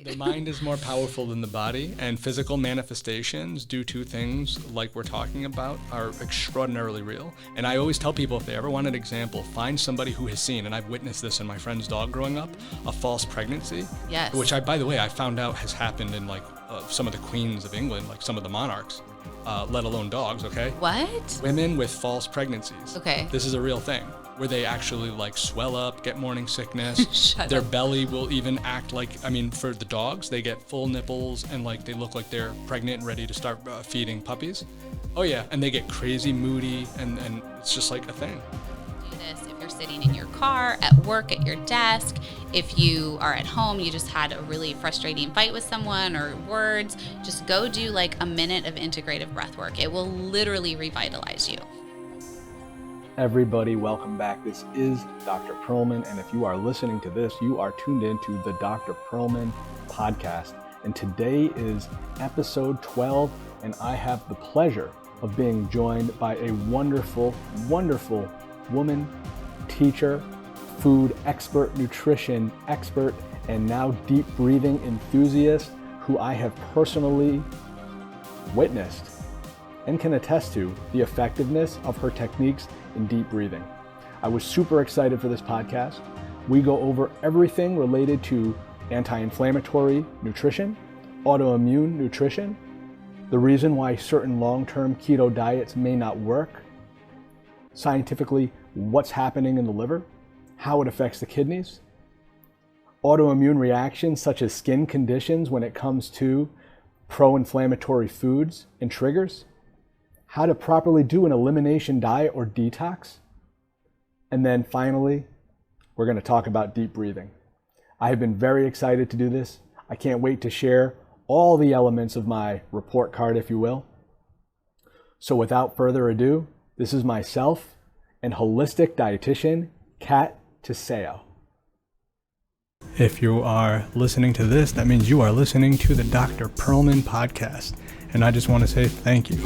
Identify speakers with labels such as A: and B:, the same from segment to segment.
A: The mind is more powerful than the body, and physical manifestations due to things like we're talking about are extraordinarily real. And I always tell people, if they ever want an example, find somebody who has seen, and I've witnessed this in my friend's dog growing up, a false pregnancy.
B: Yes.
A: Which by the way, I found out has happened in some of the queens of England, like some of the monarchs, let alone dogs, okay?
B: What?
A: Women with false pregnancies.
B: Okay.
A: This is a real thing, where they actually swell up, get morning sickness. Their belly will even act for the dogs, they get full nipples and they look like they're pregnant and ready to start feeding puppies. Oh yeah, and they get crazy moody and it's just like a thing.
B: Do this if you're sitting in your car, at work, at your desk. If you are at home, you just had a really frustrating fight with someone or words, just go do a minute of integrative breath work. It will literally revitalize you.
C: Everybody, welcome back. This is Dr. Pearlman, and if you are listening to this, you are tuned into the Dr. Pearlman podcast. And today is episode 12, and I have the pleasure of being joined by a wonderful, wonderful woman, teacher, food expert, nutrition expert, and now deep breathing enthusiast who I have personally witnessed and can attest to the effectiveness of her techniques in deep breathing. I was super excited for this podcast. We go over everything related to anti-inflammatory nutrition, autoimmune nutrition, the reason why certain long-term keto diets may not work, scientifically what's happening in the liver, how it affects the kidneys, autoimmune reactions such as skin conditions when it comes to pro-inflammatory foods and triggers, how to properly do an elimination diet or detox. And then finally, we're going to talk about deep breathing. I have been very excited to do this. I can't wait to share all the elements of my report card, if you will. So without further ado, this is myself and holistic dietitian, Catherine Tiseo.
A: If you are listening to this, that means you are listening to the Dr. Pearlman podcast. And I just want to say thank you.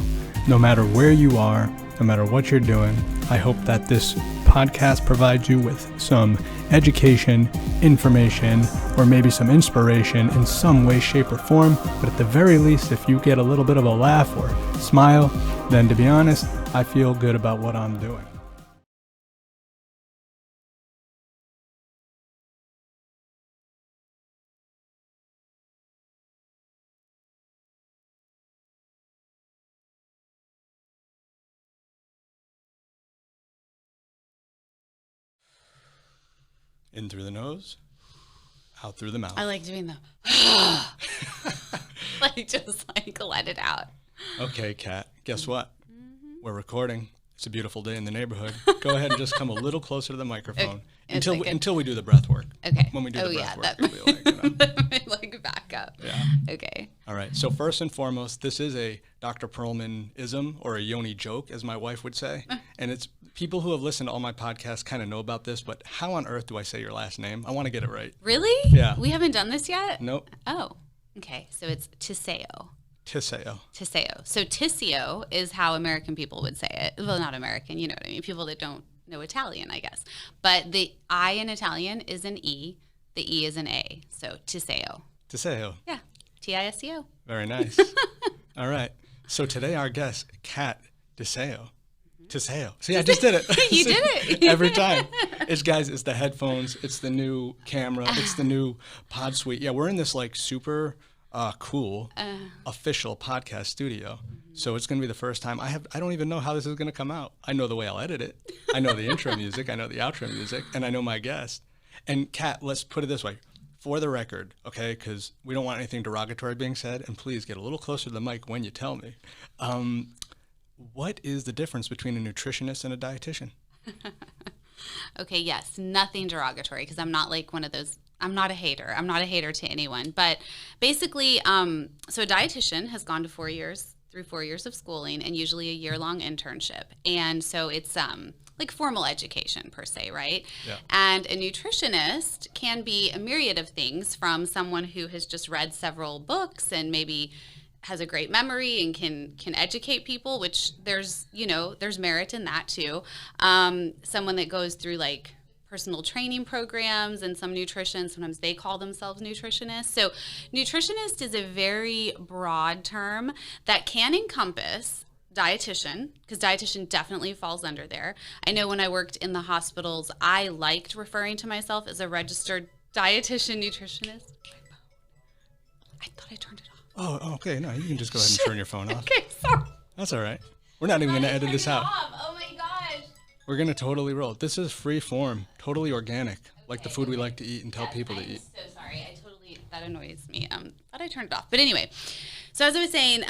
A: No matter where you are, no matter what you're doing, I hope that this podcast provides you with some education, information, or maybe some inspiration in some way, shape, or form. But at the very least, if you get a little bit of a laugh or smile, then to be honest, I feel good about what I'm doing. In through the nose, out through the mouth.
B: I like doing the just let it out.
A: Okay, Kat, guess what? We're recording. It's a beautiful day in the neighborhood. Go ahead and just come a little closer to the microphone until we do the breath work.
B: Okay.
A: When we do the breath work,
B: it'll be back up.
A: Yeah.
B: Okay.
A: All right. So first and foremost, this is a Dr. Pearlman-ism, or a Yoni joke, as my wife would say. And it's people who have listened to all my podcasts kind of know about this, but how on earth do I say your last name? I want to get it right.
B: Really?
A: Yeah.
B: We haven't done this yet?
A: Nope.
B: Oh, okay. So it's Tiseo.
A: Tiseo.
B: Tiseo. So Tiseo is how American people would say it. Well, not American, you know what I mean. People that don't know Italian, I guess. But the I in Italian is an E. The E is an A. So Tiseo.
A: Tiseo.
B: Yeah. Tiseo.
A: Very nice. All right. So today our guest, Catherine Tiseo. Tiseo. See, I just did it.
B: You did it.
A: Every time. It's the headphones. It's the new camera. It's the new pod suite. Yeah, we're in this super cool official podcast studio. So it's going to be the first time. I don't even know how this is going to come out. I know the way I'll edit it. I know the intro music. I know the outro music. And I know my guest. And Kat, let's put it this way. For the record, okay, because we don't want anything derogatory being said, and please get a little closer to the mic when you tell me. What is the difference between a nutritionist and a dietitian?
B: Okay, yes, nothing derogatory, because I'm not like one of those. I'm not a hater. I'm not a hater to anyone. But basically, so a dietitian has gone to 4 years, through 4 years of schooling, and usually a year-long internship. And so it's like formal education per se, right?
A: Yeah.
B: And a nutritionist can be a myriad of things, from someone who has just read several books and maybe has a great memory and can educate people, which there's merit in that too. Someone that goes through like personal training programs and some nutrition. Sometimes they call themselves nutritionists. So nutritionist is a very broad term that can encompass dietitian, because dietitian definitely falls under there. I know when I worked in the hospitals, I liked referring to myself as a registered dietitian nutritionist. I thought I turned it off.
A: Oh, okay. No, you can just go ahead and turn your phone off.
B: Okay, sorry.
A: That's all right. We're not even going to edit this out.
B: Oh my gosh.
A: We're going to totally roll. This is free form, totally organic, like the food we like to eat and tell people to eat.
B: I'm so sorry. That annoys me. Thought I turned it off. But anyway, so as I was saying,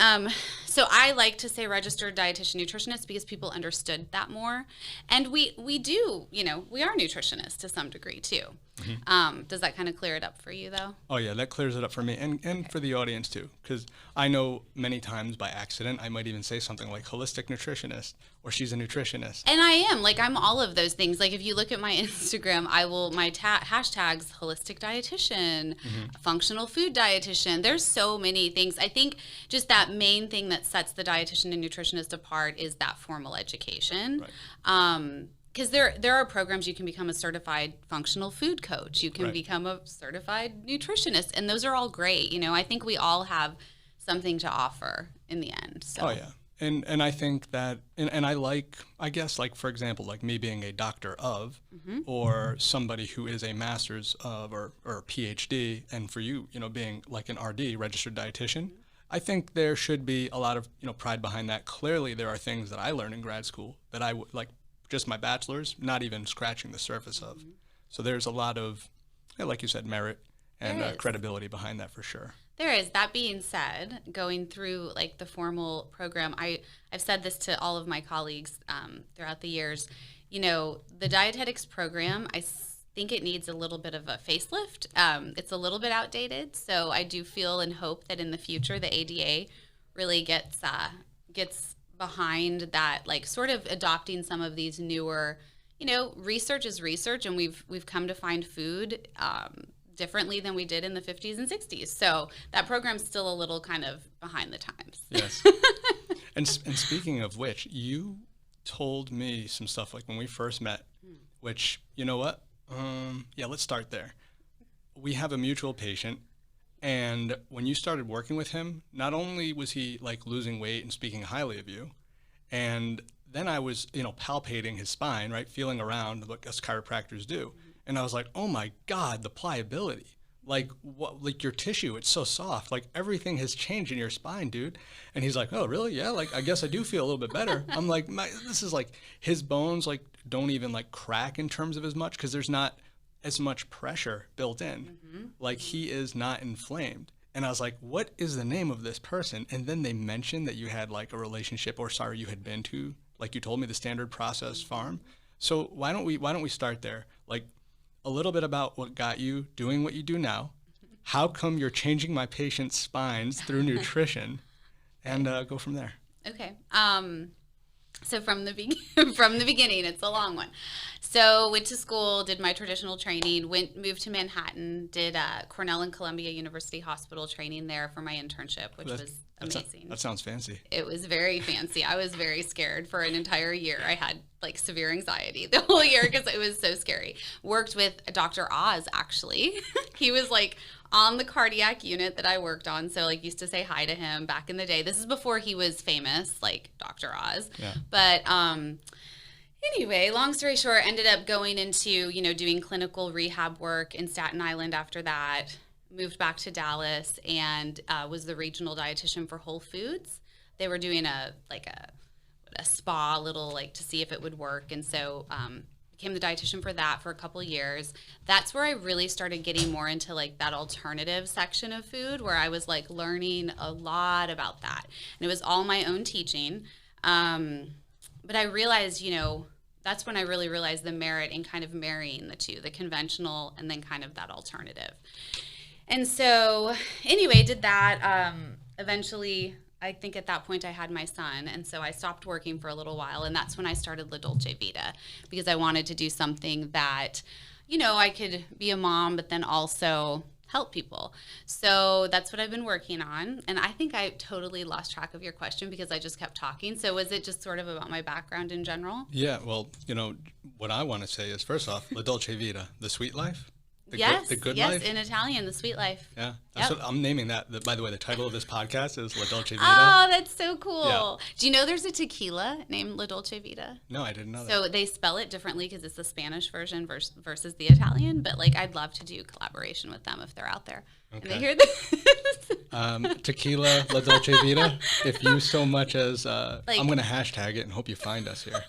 B: so I like to say registered dietitian nutritionist because people understood that more. And we do, we are nutritionists to some degree too. Mm-hmm. Does that kind of clear it up for you though?
A: Oh yeah, that clears it up for me and for the audience too. Because I know many times by accident, I might even say something like holistic nutritionist or she's a nutritionist.
B: And I am, I'm all of those things. Like if you look at my Instagram, my hashtags, holistic dietitian, functional food dietitian. There's so many things. I think just that main thing that sets the dietitian and nutritionist apart is that formal education. Right. Because there are programs you can become a certified functional food coach. You can become a certified nutritionist. And those are all great. I think we all have something to offer in the end. So.
A: Oh, yeah. And I think that, and I like, I guess, like, for example, like me being a doctor of, or somebody who is a master's of or PhD, and for you, being like an RD, registered dietitian, I think there should be a lot of, pride behind that. Clearly, there are things that I learned in grad school that I would, like, just my bachelor's, not even scratching the surface of. So there's a lot of, like you said, merit and credibility behind that for sure.
B: There is. That being said, going through the formal program, I've said this to all of my colleagues throughout the years, the dietetics program, I think it needs a little bit of a facelift. It's a little bit outdated. So I do feel and hope that in the future, the ADA really gets behind that, sort of adopting some of these newer, research is research, and we've come to find food differently than we did in the 50s and 60s. So that program's still a little kind of behind the times.
A: Yes. and speaking of which, you told me some stuff when we first met, which, you know what? Let's start there. We have a mutual patient. And when you started working with him, not only was he losing weight and speaking highly of you, and then I was, palpating his spine, right? Feeling around what us chiropractors do. And I was like, oh my God, the pliability, your tissue, it's so soft. Everything has changed in your spine, dude. And he's like, oh, really? Yeah. I guess I do feel a little bit better. I'm like, this is his bones, don't even crack in terms of as much, because there's not as much pressure built in. He is not inflamed. And I was like, what is the name of this person? And then they mentioned that you had a relationship, or you had been to, you told me, the Standard Process Farm. So why don't we start there? A little bit about what got you doing what you do now. How come you're changing my patients' spines through nutrition, and go from there.
B: Okay. So from the beginning, it's a long one. So went to school, did my traditional training, moved to Manhattan, did Cornell and Columbia University Hospital training there for my internship, which was amazing.
A: That sounds fancy.
B: It was very fancy. I was very scared for an entire year. I had severe anxiety the whole year because it was so scary. Worked with Dr. Oz, actually. He was on the cardiac unit that I worked on. So used to say hi to him back in the day. This is before he was famous, Dr. Oz. Yeah. But anyway, long story short, ended up going into, doing clinical rehab work in Staten Island after that. Moved back to Dallas and was the regional dietitian for Whole Foods. They were doing a spa little to see if it would work. And so became the dietitian for that for a couple of years. That's where I really started getting more into that alternative section of food, where I was learning a lot about that. And it was all my own teaching. But I realized, that's when I really realized the merit in kind of marrying the two, the conventional and then kind of that alternative. And so anyway, did that. Eventually, I think at that point I had my son. And so I stopped working for a little while. And that's when I started La Dolce Vita, because I wanted to do something that, I could be a mom, but then also help people. So that's what I've been working on. And I think I totally lost track of your question because I just kept talking. So was it just sort of about my background in general?
A: Yeah, well, what I want to say is, first off, La Dolce Vita, the sweet life. The good life?
B: Yes, in Italian, the sweet life.
A: Yeah, that's what I'm naming that. By the way, the title of this podcast is La Dolce Vita.
B: Oh, that's so cool.
A: Yeah.
B: Do you know there's a tequila named La Dolce Vita?
A: No, I didn't know that.
B: So they spell it differently because it's the Spanish version versus the Italian. But like, I'd love to do collaboration with them if they're out there.
A: Okay.
B: And they hear this.
A: Tequila La Dolce Vita. If you so much as, I'm going to hashtag it and hope you find us here.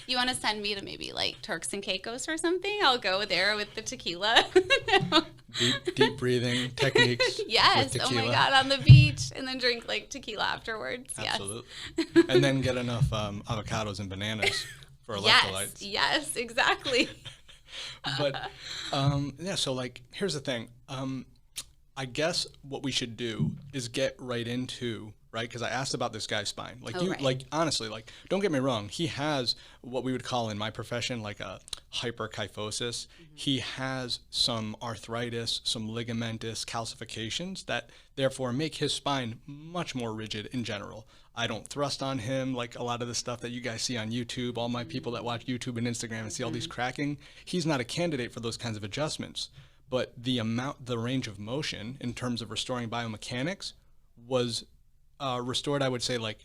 B: You want to send me to maybe like Turks and Caicos or something? I'll go there with the tequila.
A: deep breathing techniques.
B: Yes.
A: With
B: Oh
A: tequila.
B: my God, on the beach, and then drink like tequila afterwards.
A: Absolutely. Yes. And then get enough avocados and bananas for electrolytes.
B: Yes, exactly.
A: But so like, here's the thing. I guess what we should do is get right into, right? Because I asked about this guy's spine. Like honestly, like, don't get me wrong. He has what we would call in my profession, like a hyperkyphosis. Mm-hmm. He has some arthritis, some ligamentous calcifications that therefore make his spine much more rigid in general. I don't thrust on him like a lot of the stuff that you guys see on YouTube. All my people that watch YouTube and Instagram and see all these cracking, he's not a candidate for those kinds of adjustments. But the range of motion in terms of restoring biomechanics was restored, I would say, like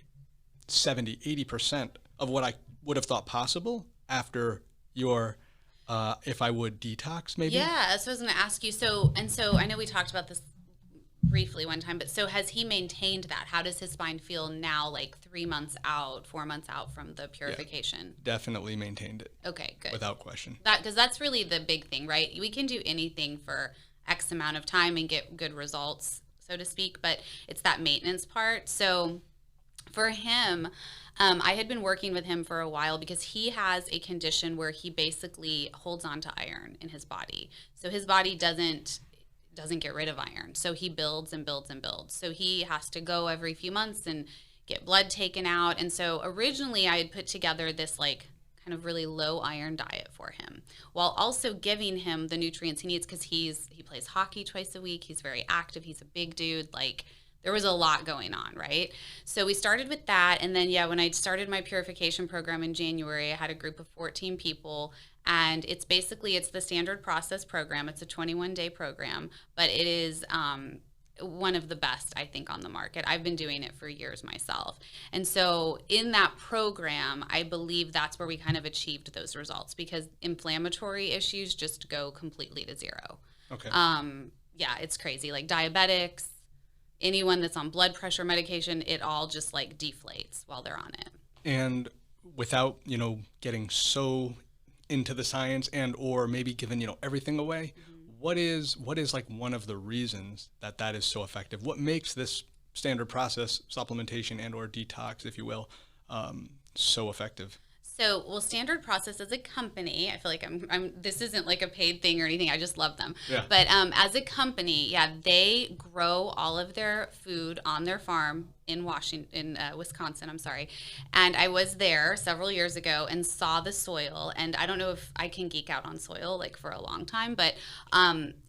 A: 70, 80% of what I would have thought possible after your, if I would, detox, maybe?
B: Yeah, so I was going to ask you. So I know we talked about this briefly one time, but so has he maintained that? How does his spine feel now, like 3 months out, 4 months out from the purification?
A: Yeah, definitely maintained it.
B: Okay, good.
A: Without question.
B: Because that's really the big thing, right? We can do anything for X amount of time and get good results, so to speak, but it's that maintenance part. So for him, I had been working with him for a while because he has a condition where he basically holds on to iron in his body. So his body doesn't get rid of iron. So he builds and builds and builds. So he has to go every few months and get blood taken out. And so originally I had put together this like kind of really low iron diet for him while also giving him the nutrients he needs because he plays hockey twice a week. He's very active. He's a big dude. Like there was a lot going on, right? So we started with that. And then, when I started my purification program in January, I had a group of 14 people. And it's the standard process program. It's a 21-day program, but it is one of the best, I think, on the market. I've been doing it for years myself. And so in that program, I believe that's where we kind of achieved those results because inflammatory issues just go completely to zero.
A: Okay.
B: It's crazy. Like diabetics, anyone that's on blood pressure medication, it all just like deflates while they're on it.
A: And without, getting so into the science and or maybe giving everything away, what is like one of the reasons that is so effective? What makes this standard process supplementation and or detox, if you will, so effective?
B: So, Standard Process as a company, I feel like this isn't like a paid thing or anything. I just love them.
A: Yeah.
B: But as a company, they grow all of their food on their farm in Wisconsin. And I was there several years ago and saw the soil. And I don't know if I can geek out on soil like for a long time, but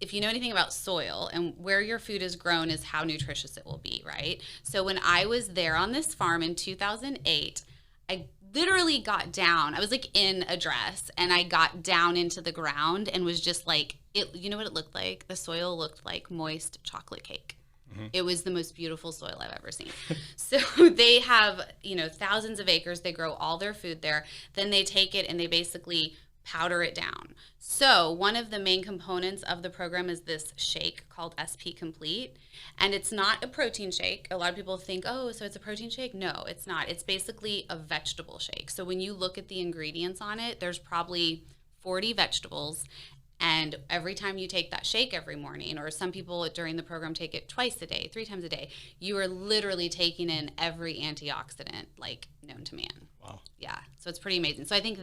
B: if you know anything about soil and where your food is grown is how nutritious it will be, right? So when I was there on this farm in 2008, I literally got down. I was like in a dress and I got down into the ground and was just like, you know what it looked like? The soil looked like moist chocolate cake. Mm-hmm. It was the most beautiful soil I've ever seen. So they have, thousands of acres. They grow all their food there. Then they take it and they basically powder it down. So one of the main components of the program is this shake called SP Complete. And it's not a protein shake. A lot of people think, so it's a protein shake? No, it's not. It's basically a vegetable shake. So when you look at the ingredients on it, there's probably 40 vegetables. And every time you take that shake every morning, or some people during the program take it twice a day, 3 times a day, you are literally taking in every antioxidant like known to man.
A: Wow.
B: Yeah. So it's pretty amazing. So I think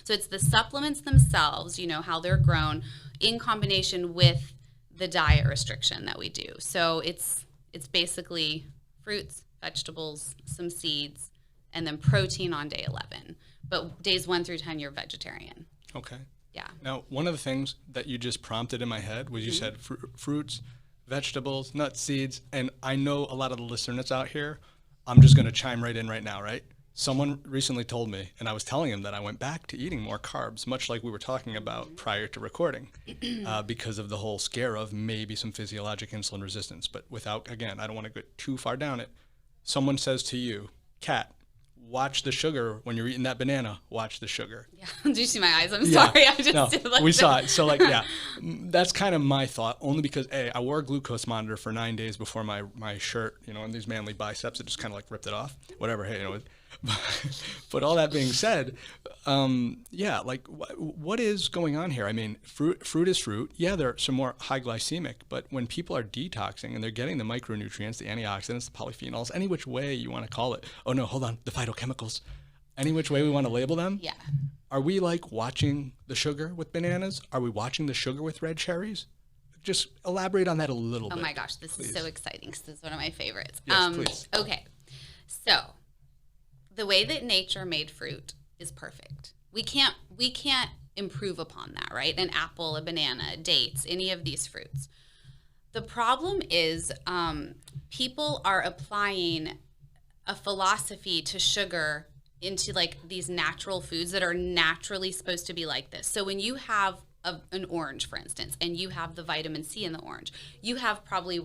B: so it's the supplements themselves, how they're grown in combination with the diet restriction that we do. So it's basically fruits, vegetables, some seeds, and then protein on day 11. But days 1 through 10, you're vegetarian.
A: Okay.
B: Yeah.
A: Now, one of the things that you just prompted in my head was you said fruits, vegetables, nuts, seeds, and I know a lot of the listeners out here, I'm just going to chime right in right now, right? Someone recently told me, and I was telling him that I went back to eating more carbs, much like we were talking about prior to recording, because of the whole scare of maybe some physiologic insulin resistance. But without, again, I don't want to get too far down it. Someone says to you, Kat, watch the sugar when you're eating that banana. Watch the sugar.
B: Yeah. Do you see my eyes? I'm sorry. I just did like
A: we saw it. So like, yeah, that's kind of my thought. Only because I wore a glucose monitor for 9 days before my shirt, and these manly biceps, it just kind of like ripped it off. Whatever. Hey, But all that being said, like what is going on here? I mean, fruit is fruit. Yeah, there are some more high glycemic, but when people are detoxing and they're getting the micronutrients, the antioxidants, the polyphenols, any which way you want to call it. Oh no, hold on, the phytochemicals. Any which way we want to label them.
B: Yeah.
A: Are we like watching the sugar with bananas? Are we watching the sugar with red cherries? Just elaborate on that a little bit.
B: Oh my gosh, this is so exciting because this is one of my favorites.
A: Yes, please.
B: Okay, so the way that nature made fruit is perfect. We can't improve upon that, right? An apple, a banana, dates, any of these fruits. The problem is people are applying a philosophy to sugar into like these natural foods that are naturally supposed to be like this. So when you have an orange, for instance, and you have the vitamin C in the orange, you have probably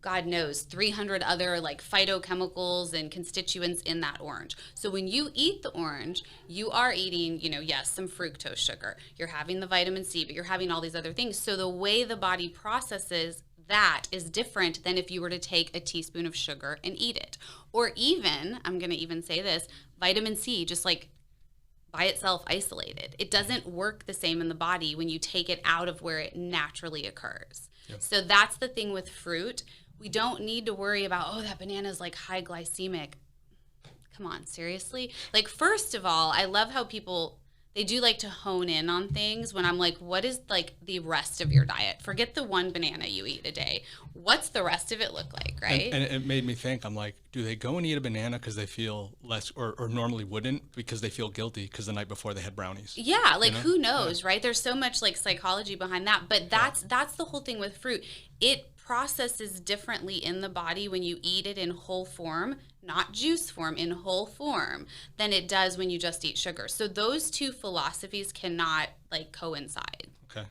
B: God knows, 300 other like phytochemicals and constituents in that orange. So when you eat the orange, you are eating, yes, some fructose sugar. You're having the vitamin C, but you're having all these other things. So the way the body processes that is different than if you were to take a teaspoon of sugar and eat it. Or even, I'm going to even say this, vitamin C, just like by itself isolated. It doesn't work the same in the body when you take it out of where it naturally occurs. Yep. So that's the thing with fruit. We don't need to worry about, that banana is like high glycemic. Come on, seriously? Like, first of all, I love how people, they do like to hone in on things when I'm like, what is like the rest of your diet? Forget the one banana you eat a day. What's the rest of it look like, right?
A: And it made me think, I'm like, do they go and eat a banana because they feel less, or normally wouldn't because they feel guilty because the night before they had brownies?
B: Yeah, like who knows, right? There's so much like psychology behind that. But that's the whole thing with fruit. It processes differently in the body when you eat it in whole form, not juice form, in whole form, than it does when you just eat sugar. So those two philosophies cannot like coincide. Okay.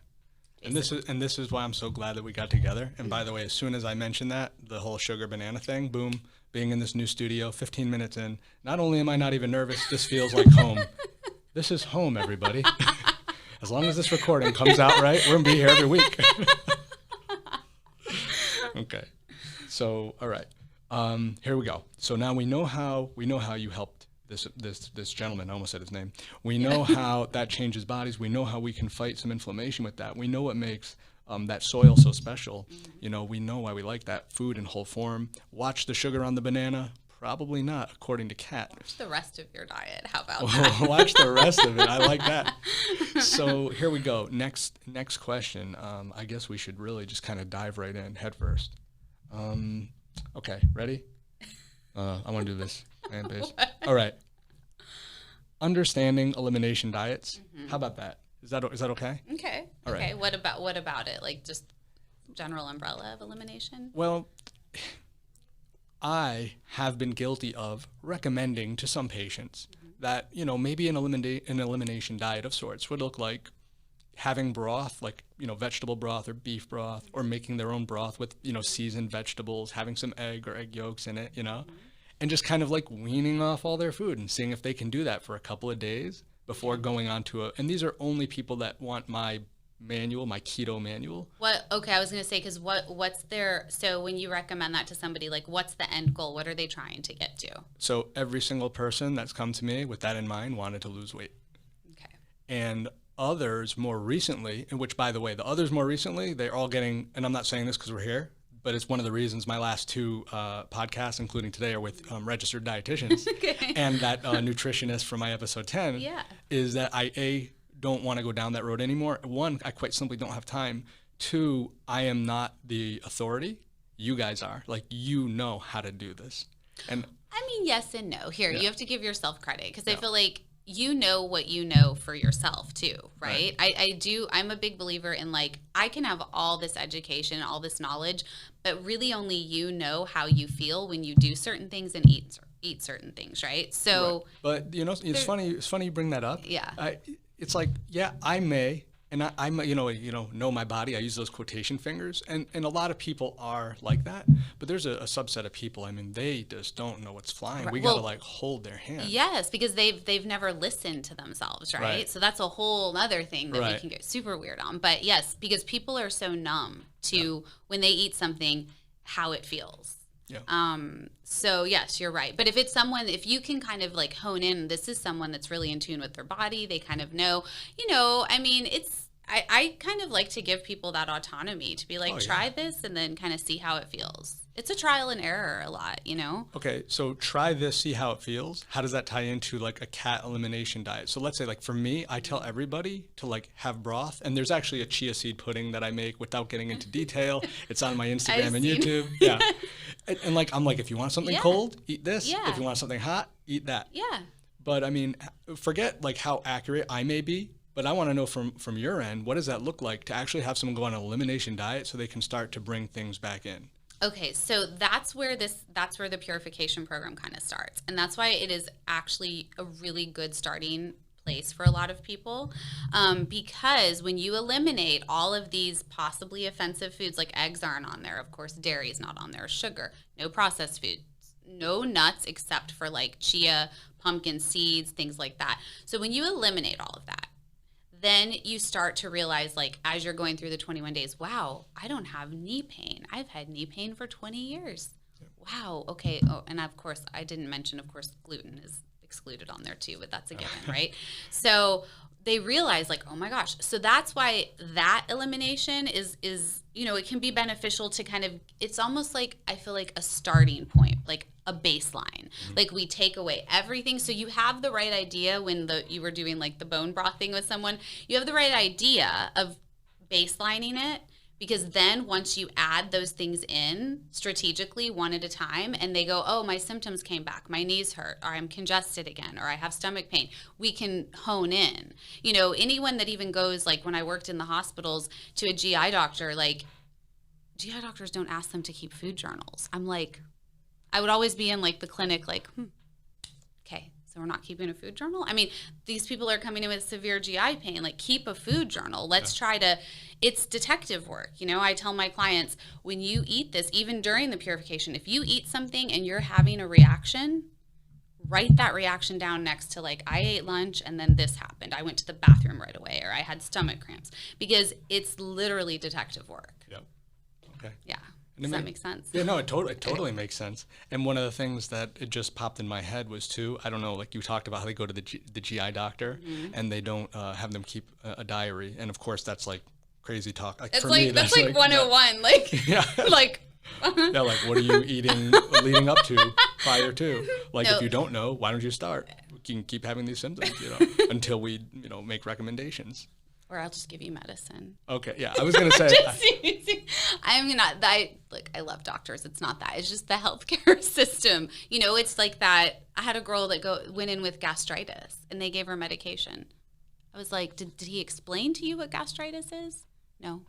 A: Basically. And this is why I'm so glad that we got together. And by the way, as soon as I mentioned that, the whole sugar banana thing, boom, being in this new studio, 15 minutes in, not only am I not even nervous, this feels like home. This is home, everybody. As long as this recording comes out right, we're gonna be here every week. Okay. So, all right. Here we go. So now we know how you helped this gentleman. I almost said his name. We know how that changes bodies. We know how we can fight some inflammation with that. We know what makes that soil so special. We know why we like that food in whole form. Watch the sugar on the banana. Probably not, according to Kat.
B: Watch the rest of your diet. How about that?
A: Watch the rest of it. I like that. So here we go. Next question. I guess we should really just kind of dive right in head first. Okay, ready? I want to do this. All right. Understanding elimination diets. How about that? Is that okay?
B: Okay. All right. Okay. What about it? Like just general umbrella of elimination?
A: Well, I have been guilty of recommending to some patients that, maybe an elimination diet of sorts would look like having broth, like, vegetable broth or beef broth, or making their own broth with, seasoned vegetables, having some egg or egg yolks in it, and just kind of like weaning off all their food and seeing if they can do that for a couple of days before going on to and these are only people that want my keto manual.
B: Okay, I was going to say, because what's their, so when you recommend that to somebody, like what's the end goal? What are they trying to get to?
A: So every single person that's come to me with that in mind wanted to lose weight.
B: Okay.
A: And others more recently, and which by the way, the others more recently, they're all getting, and I'm not saying this because we're here, but it's one of the reasons my last two podcasts, including today, are with registered dietitians. Okay. And that nutritionist from my episode 10 is that I don't want to go down that road anymore. One, I quite simply don't have time. Two, I am not the authority. You guys are. Like, how to do this. And
B: I mean, yes and no. Here, you have to give yourself credit because I feel like you know what you know for yourself too, right? I'm a big believer in like, I can have all this education, all this knowledge, but really only you know how you feel when you do certain things and eat certain things, right? So,
A: but you know, it's funny you bring that up.
B: Yeah.
A: It's like, yeah, I may, and I'm, know my body. I use those quotation fingers, and a lot of people are like that. But there's a subset of people. I mean, they just don't know what's flying. We gotta like hold their hand.
B: Yes, because they've never listened to themselves, right? So that's a whole other thing that we can get super weird on. But yes, because people are so numb to when they eat something, how it feels. Yeah. So yes, you're right. But if you can kind of like hone in, this is someone that's really in tune with their body. They kind of know, I mean, I kind of like to give people that autonomy to be like, try this and then kind of see how it feels. It's a trial and error a lot, Okay,
A: so try this, see how it feels. How does that tie into like a cat elimination diet? So let's say like for me, I tell everybody to like have broth, and there's actually a chia seed pudding that I make without getting into detail. It's on my Instagram and YouTube. Yeah. And like, I'm like, if you want something cold, eat this. Yeah. If you want something hot, eat that.
B: Yeah.
A: But I mean, forget like how accurate I may be, but I want to know from your end, what does that look like to actually have someone go on an elimination diet so they can start to bring things back in?
B: Okay, so that's where the purification program kind of starts. And that's why it is actually a really good starting place for a lot of people, because when you eliminate all of these possibly offensive foods, like eggs aren't on there, of course, dairy is not on there, sugar, no processed foods, no nuts except for like chia, pumpkin seeds, things like that. So when you eliminate all of that, then you start to realize, like, as you're going through the 21 days, wow, I don't have knee pain. I've had knee pain for 20 years. Wow, okay. Oh, and of course, I didn't mention, of course, gluten is excluded on there too, but that's a given, right? So they realize, like, oh my gosh. So that's why that elimination is it can be beneficial to kind of, it's almost like, I feel like a starting point, like a baseline. Mm-hmm. Like we take away everything. So you have the right idea when you were doing like the bone broth thing with someone, you have the right idea of baselining it, because then once you add those things in strategically one at a time and they go, oh, my symptoms came back, my knees hurt, or I'm congested again, or I have stomach pain, we can hone in. Anyone that even goes, like when I worked in the hospitals, to a GI doctor, like GI doctors don't ask them to keep food journals. I'm like, I would always be in like the clinic like, okay, so we're not keeping a food journal? I mean, these people are coming in with severe GI pain, like keep a food journal. Let's try to, it's detective work. I tell my clients, when you eat this, even during the purification, if you eat something and you're having a reaction, write that reaction down next to like, I ate lunch and then this happened. I went to the bathroom right away, or I had stomach cramps, because it's literally detective work.
A: Yep. Okay.
B: Yeah. Does that make sense?
A: Yeah, no, it totally makes sense. And one of the things that it just popped in my head was too, I don't know, like you talked about how they go to the GI doctor and they don't have them keep a diary. And of course, that's like crazy talk. Like,
B: it's for like, me, that's like 101. Yeah. Like,
A: yeah.
B: like,
A: yeah, like what are you eating leading up to, prior to? Like, if you don't know, why don't you start? You can keep having these symptoms, until we, make recommendations.
B: Or I'll just give you medicine.
A: Okay, yeah, I was gonna say.
B: I love doctors. It's not that. It's just the healthcare system. It's like that. I had a girl that went in with gastritis, and they gave her medication. I was like, did he explain to you what gastritis is? No.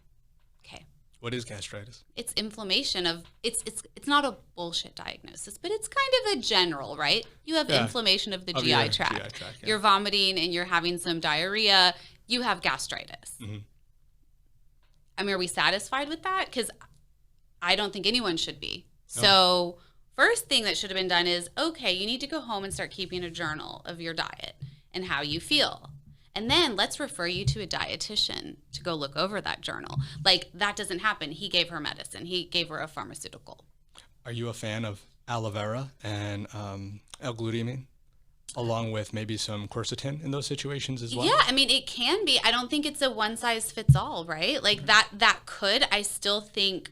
B: Okay.
A: What is gastritis?
B: It's inflammation of. It's not a bullshit diagnosis, but it's kind of a general, right? You have inflammation of the GI tract. Yeah. You're vomiting and you're having some diarrhea. You have gastritis. Mm-hmm. I mean, are we satisfied with that? Because I don't think anyone should be. No. So first thing that should have been done is, okay, you need to go home and start keeping a journal of your diet and how you feel. And then let's refer you to a dietitian to go look over that journal. Like, that doesn't happen. He gave her medicine. He gave her a pharmaceutical.
A: Are you a fan of aloe vera and L-glutamine? Along with maybe some quercetin in those situations as well?
B: Yeah, I mean, it can be. I don't think it's a one-size-fits-all, right? Like, that could. I still think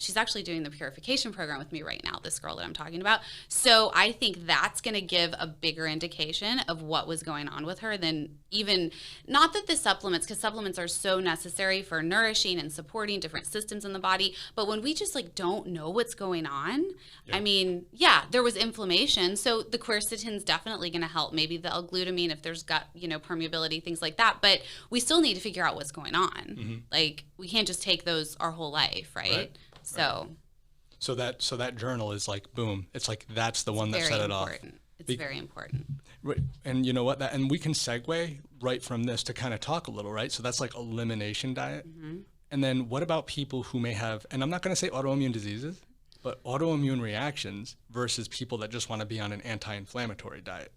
B: she's actually doing the purification program with me right now, this girl that I'm talking about. So I think that's going to give a bigger indication of what was going on with her than even, not that the supplements, because supplements are so necessary for nourishing and supporting different systems in the body. But when we just like don't know what's going on, I mean, yeah, there was inflammation. So the quercetin's definitely going to help. Maybe the L-glutamine if there's gut, permeability, things like that. But we still need to figure out what's going on. Like we can't just take those our whole life, right? So
A: that journal is like, boom. It's like, that's the one that set it off.
B: It's very important.
A: Right. And you know what? And we can segue right from this to kind of talk a little, right? So that's like elimination diet. And then what about people who may have, and I'm not going to say autoimmune diseases, but autoimmune reactions versus people that just want to be on an anti-inflammatory diet?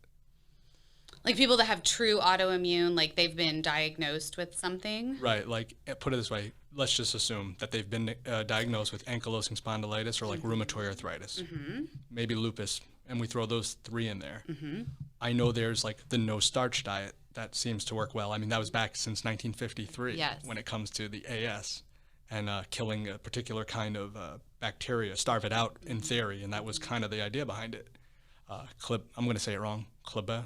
B: Like people that have true autoimmune, like they've been diagnosed with something.
A: Right. Like, put it this way. Let's just assume that they've been diagnosed with ankylosing spondylitis or like rheumatoid arthritis, maybe lupus, and we throw those three in there. I know there's like the no starch diet that seems to work well. I mean, that was back since 1953 when it comes to the AS and killing a particular kind of bacteria, starve it out in theory, and that was kind of the idea behind it. I'm going to say it wrong. How do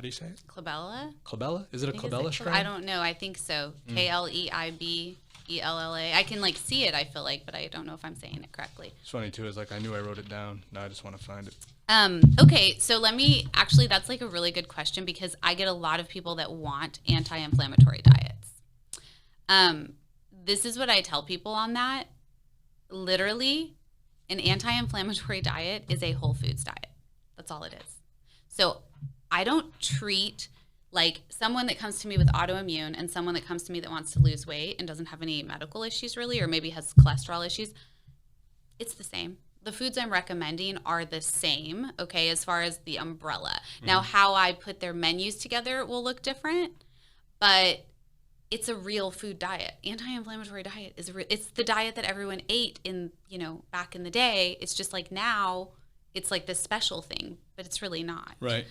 A: you say it?
B: Klebella?
A: Klebella? Is it a Klebella strain?
B: I don't know. I think so. K-L-E-I-B-E-L-L-A. I can like see it, I feel like, but I don't know if I'm saying it correctly.
A: It's funny too, is like I knew I wrote it down. Now I just want to find it.
B: Okay, so that's like a really good question because I get a lot of people that want anti-inflammatory diets. This is what I tell people on that. Literally, an anti-inflammatory diet is a whole foods diet. That's all it is. So I don't treat like someone that comes to me with autoimmune and someone that comes to me that wants to lose weight and doesn't have any medical issues really, or maybe has cholesterol issues. It's the same. The foods I'm recommending are the same, okay, as far as the umbrella. Now, how I put their menus together will look different, but it's a real food diet. Anti-inflammatory diet it's the diet that everyone ate in, back in the day. It's just like now it's like this special thing, but it's really not.
A: Right.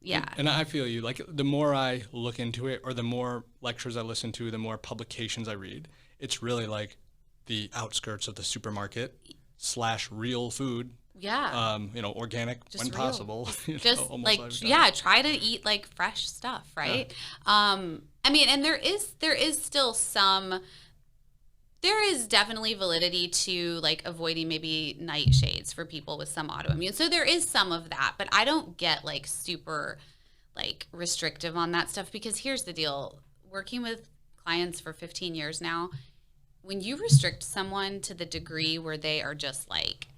B: Yeah.
A: And I feel you. Like the more I look into it, or the more lectures I listen to, the more publications I read, it's really like the outskirts of the supermarket / real food.
B: Yeah.
A: Organic
B: just
A: when
B: real.
A: possible.
B: Just like, try to eat like fresh stuff, right? Yeah. I mean, and there is still there is definitely validity to like avoiding maybe nightshades for people with some autoimmune. So there is some of that, but I don't get like super like restrictive on that stuff because here's the deal. Working with clients for 15 years now, when you restrict someone to the degree where they are just like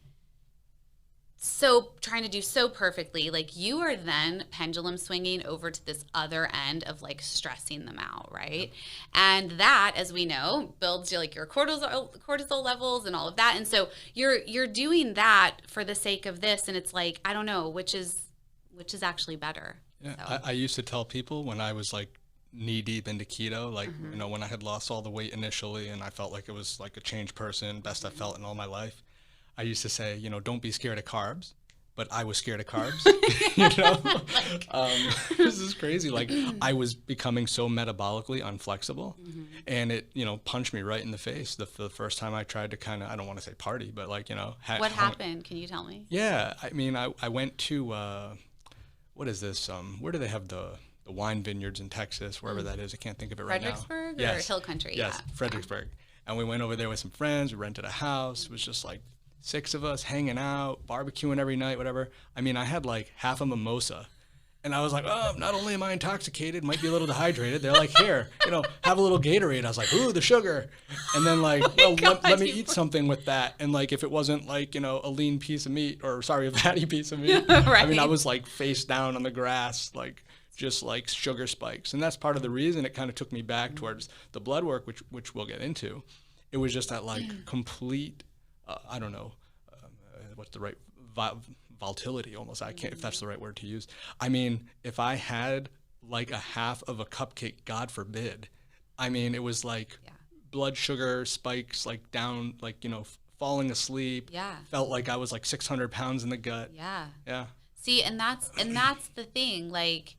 B: so trying to do so perfectly, like you are then pendulum swinging over to this other end of like stressing them out, right? Yep. And that, as we know, builds your cortisol levels and all of that. And so you're doing that for the sake of this, and it's like, I don't know, which is actually better.
A: Yeah,
B: so.
A: I used to tell people when I was like knee deep into keto, like when I had lost all the weight initially, and I felt like it was like a changed person, best I felt in all my life. I used to say, don't be scared of carbs, but I was scared of carbs. This is crazy. Like I was becoming so metabolically unflexible, and it, punched me right in the face. The first time I tried to kind of, I don't want to say party, but like,
B: what happened? Can you tell me?
A: Yeah, I mean, I went to what is this? Where do they have the wine vineyards in Texas? Wherever that is, I can't think of it right now.
B: Fredericksburg or Hill Country?
A: Yes, yeah. Fredericksburg. And we went over there with some friends. We rented a house. It was just like 6 of us hanging out, barbecuing every night, whatever. I mean, I had like half a mimosa. And I was like, not only am I intoxicated, might be a little dehydrated. They're like, here, have a little Gatorade. I was like, ooh, the sugar. And then like, let me eat something with that. And like, if it wasn't like, a lean piece of meat a fatty piece of meat.
B: Right.
A: I mean, I was like face down on the grass, like just like sugar spikes. And that's part of the reason it kind of took me back towards the blood work, which we'll get into. It was just that like complete, I don't know, what's the right volatility almost. I can't, if that's the right word to use. I mean, if I had like a half of a cupcake, God forbid, I mean, it was like blood sugar spikes, like down, like, falling asleep.
B: Yeah.
A: Felt like I was like 600 pounds in the gut.
B: Yeah.
A: Yeah.
B: See, and that's the thing, like,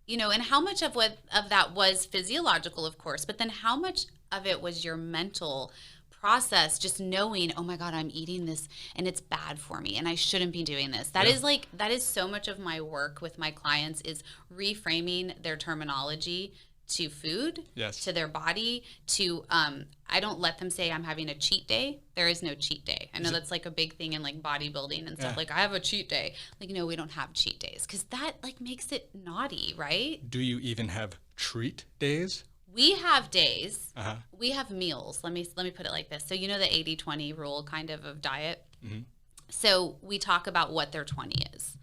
B: and how much of that was physiological, of course, but then how much of it was your mental process, just knowing, oh my God, I'm eating this and it's bad for me and I shouldn't be doing this. That is so much of my work with my clients, is reframing their terminology to food, to their body, to I don't let them say I'm having a cheat day. There is no cheat day. I know that's like a big thing in like bodybuilding and stuff. Like, I have a cheat day. Like, no, we don't have cheat days, because that like makes it naughty, right?
A: Do you even have treat days?
B: We have days. We have meals. Let me put it like this. So you know the 80-20 rule kind of diet? Mm-hmm. So we talk about what their 20 is.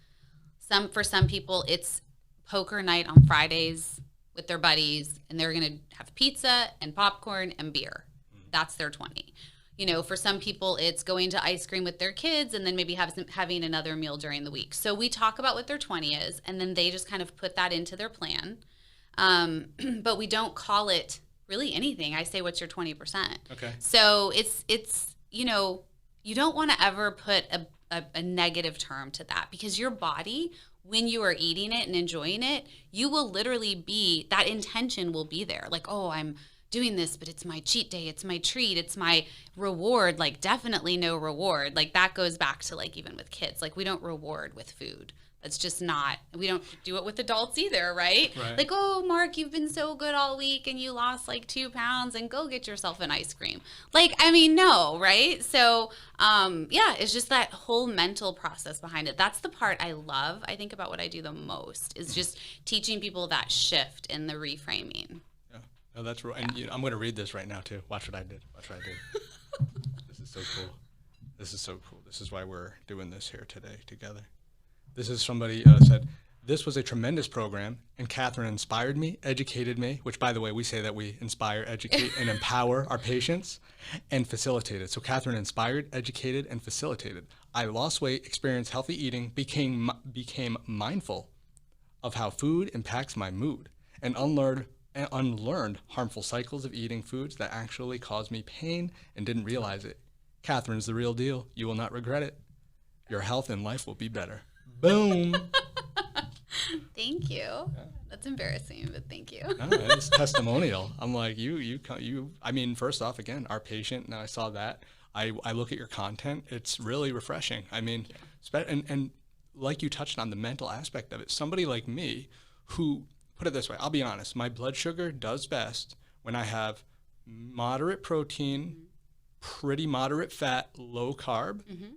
B: For some people, it's poker night on Fridays with their buddies, and they're going to have pizza and popcorn and beer. That's their 20. You know, for some people, it's going to ice cream with their kids and then maybe having another meal during the week. So we talk about what their 20 is, and then they just kind of put that into their plan. But we don't call it really anything. I say, what's your 20%?
A: Okay.
B: So it's you know, you don't want to ever put a negative term to that, because your body, when you are eating it and enjoying it, you will literally that intention will be there. Like, oh, I'm doing this, but it's my cheat day. It's my treat. It's my reward. Like, definitely no reward. Like, that goes back to like, even with kids, like, we don't reward with food. That's just not, we don't do it with adults either, right? Like, oh, Mark, you've been so good all week and you lost like 2 pounds, and go get yourself an ice cream. Like, I mean, no, right? So, it's just that whole mental process behind it. That's the part I love, I think, about what I do the most, is just teaching people that shift in the reframing.
A: Yeah, no, that's right. And I'm going to read this right now too. Watch what I did. This is so cool. This is why we're doing this here today together. This is somebody said, this was a tremendous program, and Catherine inspired me, educated me, which, by the way, we say that we inspire, educate, and empower our patients, and facilitated. So Catherine inspired, educated, and facilitated. I lost weight, experienced healthy eating, became mindful of how food impacts my mood, and unlearned harmful cycles of eating foods that actually caused me pain and didn't realize it. Catherine's the real deal. You will not regret it. Your health and life will be better. Boom.
B: Thank you. Yeah. That's embarrassing, but thank you.
A: No, it's testimonial. I'm like, you. I mean, first off, again, our patient, and I saw that. I look at your content. It's really refreshing. I mean, and like you touched on the mental aspect of it. Somebody like me, who, put it this way, I'll be honest, my blood sugar does best when I have moderate protein, pretty moderate fat, low carb. Mm-hmm.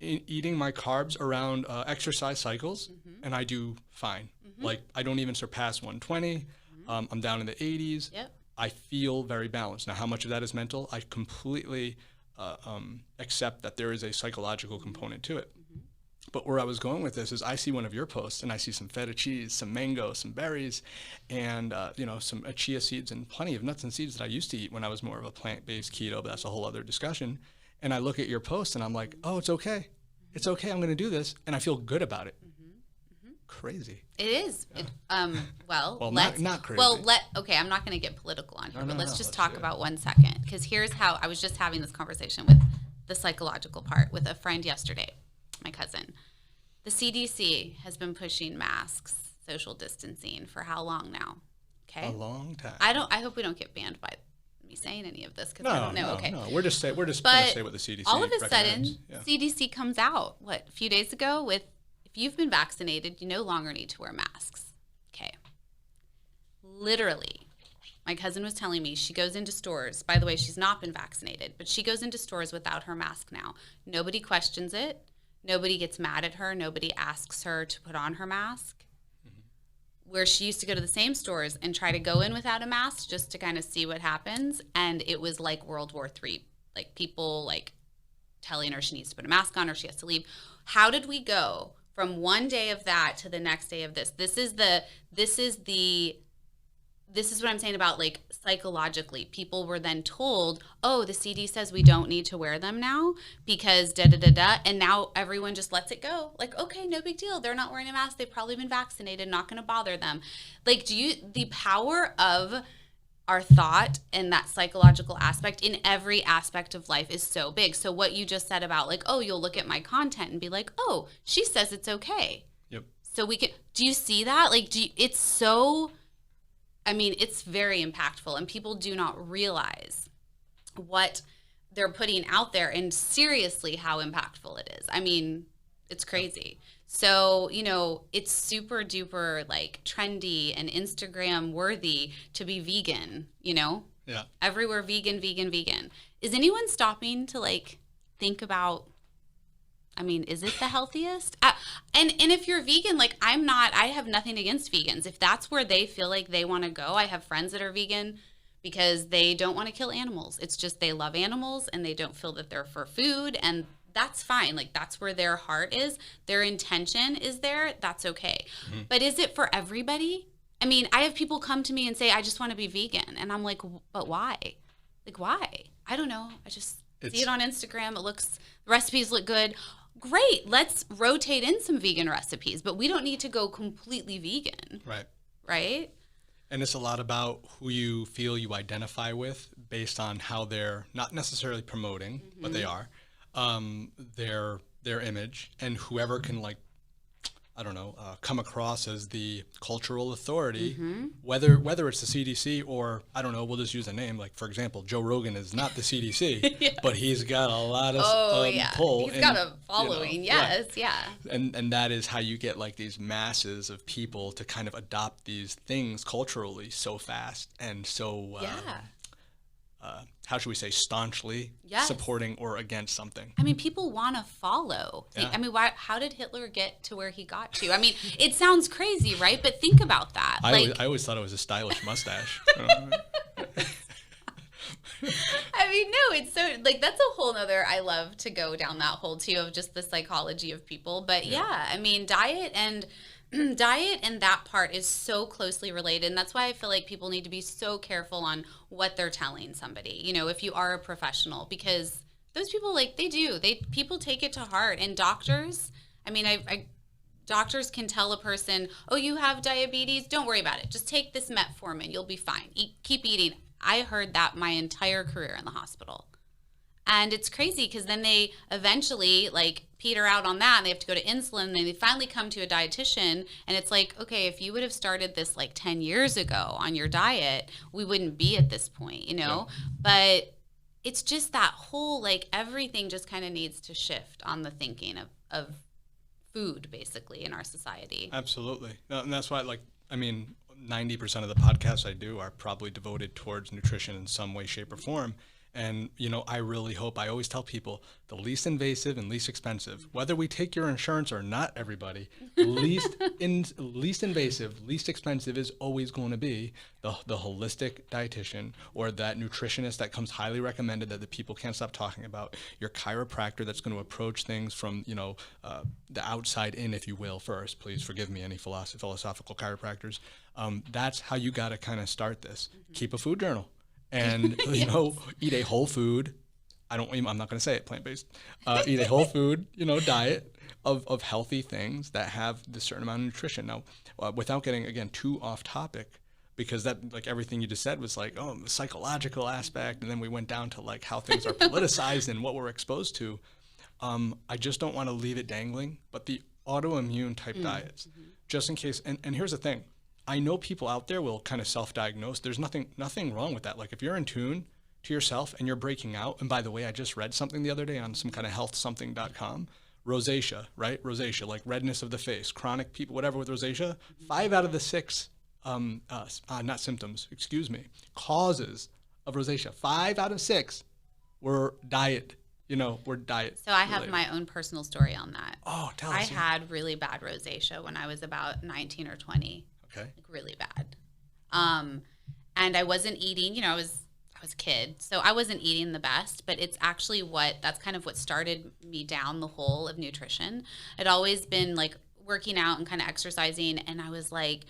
A: Eating my carbs around exercise cycles, and I do fine. Like, I don't even surpass 120. I'm down in the 80s. Yep. I feel very balanced. Now, how much of that is mental? I completely accept that there is a psychological component to it. But where I was going with this is, I see one of your posts, and I see some feta cheese, some mango, some berries, and some chia seeds, and plenty of nuts and seeds that I used to eat when I was more of a plant-based keto, but that's a whole other discussion. And I look at your post and I'm like, oh, it's okay. It's okay. I'm going to do this. And I feel good about it. Crazy.
B: It is.
A: Yeah.
B: Well,
A: not crazy.
B: Okay, I'm not going to get political on here, but let's just talk about 1 second. Because here's how I was just having this conversation with the psychological part with a friend yesterday, my cousin. The CDC has been pushing masks, social distancing for how long now? Okay.
A: A long time.
B: I hope we don't get banned by me saying any of this, because I don't know.
A: No, we're just going to say what the CDC
B: all of a
A: recommends.
B: sudden, CDC comes out, a few days ago with, if you've been vaccinated, you no longer need to wear masks. Okay. Literally, my cousin was telling me she goes into stores. By the way, she's not been vaccinated, but she goes into stores without her mask now. Nobody questions it. Nobody gets mad at her. Nobody asks her to put on her mask. Where she used to go to the same stores and try to go in without a mask just to kind of see what happens. And it was like World War III, like people like telling her she needs to put a mask on or she has to leave. How did we go from one day of that to the next day of this? This is what I'm saying about, like, psychologically. People were then told, oh, the CD says we don't need to wear them now because da-da-da-da. And now everyone just lets it go. Like, okay, no big deal. They're not wearing a mask. They've probably been vaccinated. Not going to bother them. Like, the power of our thought and that psychological aspect in every aspect of life is so big. So what you just said about, like, oh, you'll look at my content and be like, oh, she says it's okay.
A: Yep.
B: So do you see that? Like, it's so... I mean, it's very impactful, and people do not realize what they're putting out there, and seriously how impactful it is. I mean, it's crazy. So, you know, it's super duper like trendy and Instagram worthy to be vegan, you know?
A: Yeah.
B: Everywhere vegan, vegan, vegan. Is anyone stopping to like think about, I mean, is it the healthiest? And if you're vegan, like I have nothing against vegans. If that's where they feel like they want to go, I have friends that are vegan because they don't want to kill animals. It's just they love animals and they don't feel that they're for food, and that's fine. Like that's where their heart is, their intention is there. That's okay. Mm-hmm. But is it for everybody? I mean, I have people come to me and say, I just want to be vegan. And I'm like, but why? Like, why? I don't know. I just see it on Instagram. The recipes look good. Great. Let's rotate in some vegan recipes, but we don't need to go completely vegan.
A: Right.
B: Right?
A: And it's a lot about who you feel you identify with based on how they're not necessarily promoting, but they are. Their image, and whoever can like, I don't know, come across as the cultural authority, whether it's the CDC or, I don't know, we'll just use a name. Like, for example, Joe Rogan is not the CDC,
B: yeah.
A: but he's got a lot of pull.
B: He's got a following, you know, yes, yeah.
A: And that is how you get like these masses of people to kind of adopt these things culturally so fast and so how should we say, staunchly supporting or against something.
B: I mean, people want to follow.
A: Yeah.
B: I mean, how did Hitler get to where he got to? I mean, it sounds crazy, right? But think about that.
A: I always thought it was a stylish mustache.
B: I mean, no, it's so, like, that's a whole nother, I love to go down that hole, too, of just the psychology of people. But, yeah I mean, diet and that part is so closely related, and that's why I feel like people need to be so careful on what they're telling somebody, you know, if you are a professional, because those people, like, people take it to heart. And doctors, I mean, doctors can tell a person, oh, you have diabetes, don't worry about it, just take this metformin, you'll be fine, keep eating. I heard that my entire career in the hospital. And it's crazy because then they eventually like peter out on that and they have to go to insulin, and then they finally come to a dietitian, and it's like, okay, if you would have started this like 10 years ago on your diet, we wouldn't be at this point, you know? Yeah. But it's just that whole, like, everything just kind of needs to shift on the thinking of food basically in our society. Absolutely.
A: And that's why, like, I mean, 90% of the podcasts I do are probably devoted towards nutrition in some way, shape, or form. And, you know, I really hope, I always tell people, the least invasive and least expensive, whether we take your insurance or not, everybody, least invasive, least expensive is always going to be the holistic dietitian, or that nutritionist that comes highly recommended that the people can't stop talking about, your chiropractor that's going to approach things from, you know, the outside in, if you will, first. Please forgive me, any philosophical chiropractors. That's how you got to kind of start this. Keep a food journal. And, you know, eat a whole food. I'm not going to say it, plant-based. Eat a whole food, you know, diet of healthy things that have this certain amount of nutrition. Now, without getting, again, too off topic, because that, like, everything you just said was like, oh, the psychological aspect. And then we went down to like how things are politicized and what we're exposed to. I just don't want to leave it dangling, but the autoimmune type diets, just in case. And here's the thing. I know people out there will kind of self-diagnose. There's nothing wrong with that. Like, if you're in tune to yourself and you're breaking out, and by the way, I just read something the other day on some kind of healthsomething.com, rosacea, right? Rosacea, like redness of the face, chronic people, whatever with rosacea, 5 out of the 6, not symptoms, excuse me, causes of rosacea, 5 out of 6 were diet. You know, we're diet.
B: So I have my own personal story on that.
A: Oh, tell us.
B: I had really bad rosacea when I was about 19 or 20.
A: Okay.
B: Like, really bad. And I wasn't eating, you know, I was a kid, so I wasn't eating the best, but it's actually that's kind of what started me down the hole of nutrition. I'd always been like working out and kind of exercising, and I was like,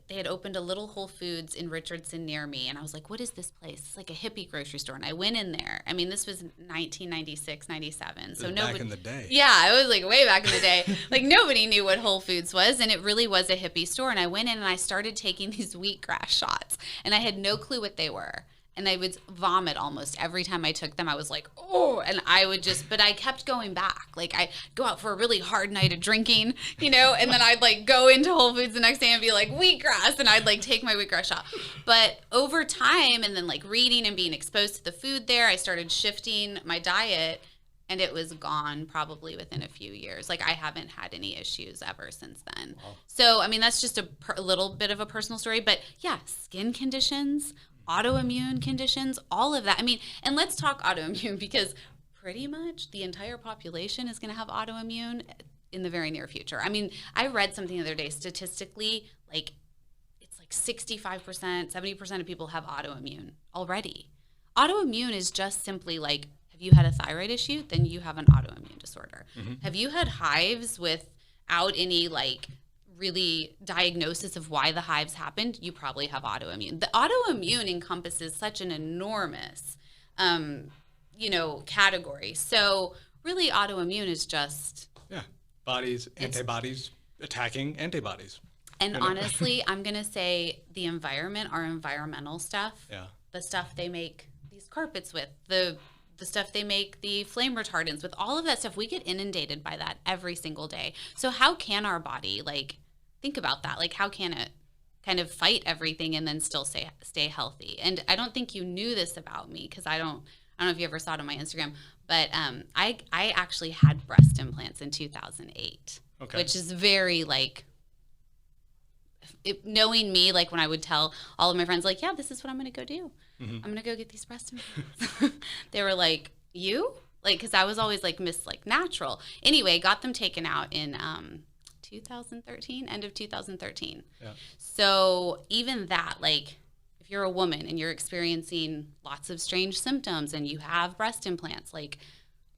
B: they had opened a little Whole Foods in Richardson near me, and I was like, what is this place? It's like a hippie grocery store. And I went in there. I mean, this was 1996, 97. So nobody,
A: back in the day.
B: Yeah, it was like way back in the day. Like, nobody knew what Whole Foods was, and it really was a hippie store. And I went in and I started taking these wheatgrass shots, and I had no clue what they were. and I would vomit almost every time I took them. I was like, oh, and I would but I kept going back. Like I go out for a really hard night of drinking, and then I'd like go into Whole Foods the next day and be like wheatgrass, and I'd like take my wheatgrass shot. But over time, and then like reading and being exposed to the food there, I started shifting my diet, and it was gone probably within a few years. Like I haven't had any issues ever since then. Wow. So, I mean, that's just a little bit of a personal story, but yeah, skin conditions, autoimmune conditions, all of that. I mean, and let's talk autoimmune, because pretty much the entire population is going to have autoimmune in the very near future. I mean, I read something the other day, statistically, like it's like 65%, 70% of people have autoimmune already. Autoimmune is just simply like, have you had a thyroid issue? Then you have an autoimmune disorder. Mm-hmm. Have you had hives without any like really diagnosis of why the hives happened? You probably have autoimmune. The autoimmune encompasses such an enormous, category. So really autoimmune is just...
A: Yeah, antibodies attacking antibodies.
B: And honestly, I'm going to say the environment, our environmental stuff, the stuff they make these carpets with, the stuff they make the flame retardants with, all of that stuff, we get inundated by that every single day. So how can our body, like, think about that. Like, how can it kind of fight everything and then still stay healthy? And I don't think you knew this about me, because I don't know if you ever saw it on my Instagram, but I actually had breast implants in 2008, which is very, like, knowing me, like when I would tell all of my friends, like, yeah, this is what I'm going to go do. Mm-hmm. I'm going to go get these breast implants. They were like, you? Like, because I was always like Miss like natural. Anyway, got them taken out in 2013, end of 2013. Yeah. So even that, like, if you're a woman and you're experiencing lots of strange symptoms and you have breast implants, like,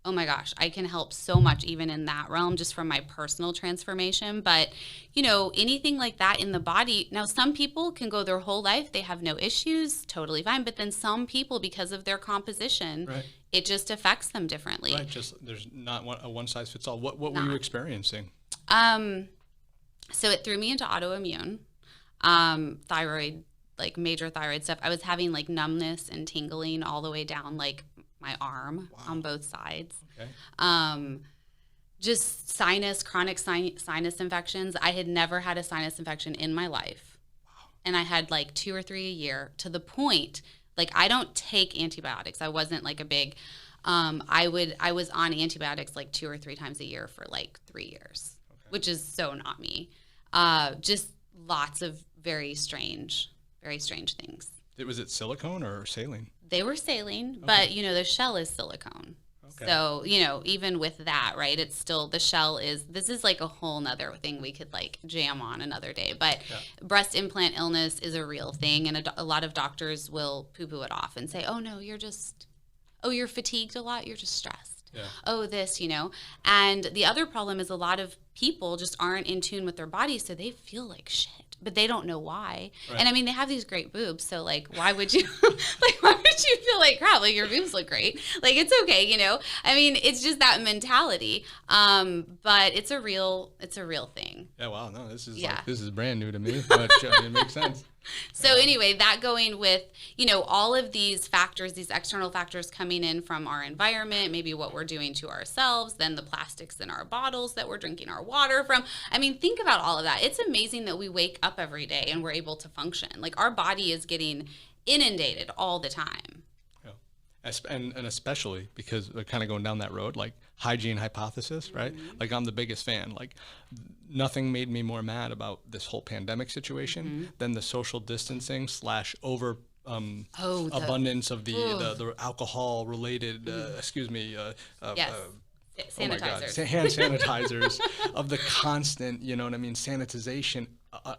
B: oh my gosh, I can help so much even in that realm, just from my personal transformation. But, anything like that in the body. Now, some people can go their whole life, they have no issues, totally fine. But then some people, because of their composition, it just affects them differently. Right,
A: there's not a one size fits all. What were you experiencing?
B: So it threw me into autoimmune, thyroid, like major thyroid stuff. I was having like numbness and tingling all the way down like my arm on both sides. Okay. Just chronic sinus infections. I had never had a sinus infection in my life. Wow. And I had like 2 or 3 a year, to the point, like, I don't take antibiotics. I wasn't like a big, I was on antibiotics like 2 or 3 times a year for like 3 years, which is so not me. Just lots of very strange things.
A: Was it silicone or saline?
B: They were saline, but the shell is silicone. Okay. So, even with that, right, it's still, the shell this is like a whole nother thing we could like jam on another day. But breast implant illness is a real thing. And a lot of doctors will poo-poo it off and say, oh no, you're fatigued a lot. You're just stressed. Yeah. Oh, this, And the other problem is a lot of people just aren't in tune with their bodies. So they feel like shit, but they don't know why. Right. And I mean, they have these great boobs. So like, why would you feel like crap? Like, your boobs look great. Like, it's okay. I mean, it's just that mentality. But it's a real thing.
A: Yeah. Wow. No, this is brand new to me, but it makes sense.
B: So anyway, that going with, all of these factors, these external factors coming in from our environment, maybe what we're doing to ourselves, then the plastics in our bottles that we're drinking our water from. I mean, think about all of that. It's amazing that we wake up every day and we're able to function. Like, our body is getting inundated all the time.
A: Yeah. And especially because we're kind of going down that road, like hygiene hypothesis, right? Mm-hmm. Like, I'm the biggest fan. Like, nothing made me more mad about this whole pandemic situation than the social distancing / over abundance of the alcohol related,
B: sanitizers.
A: Hand sanitizers, of the constant, sanitization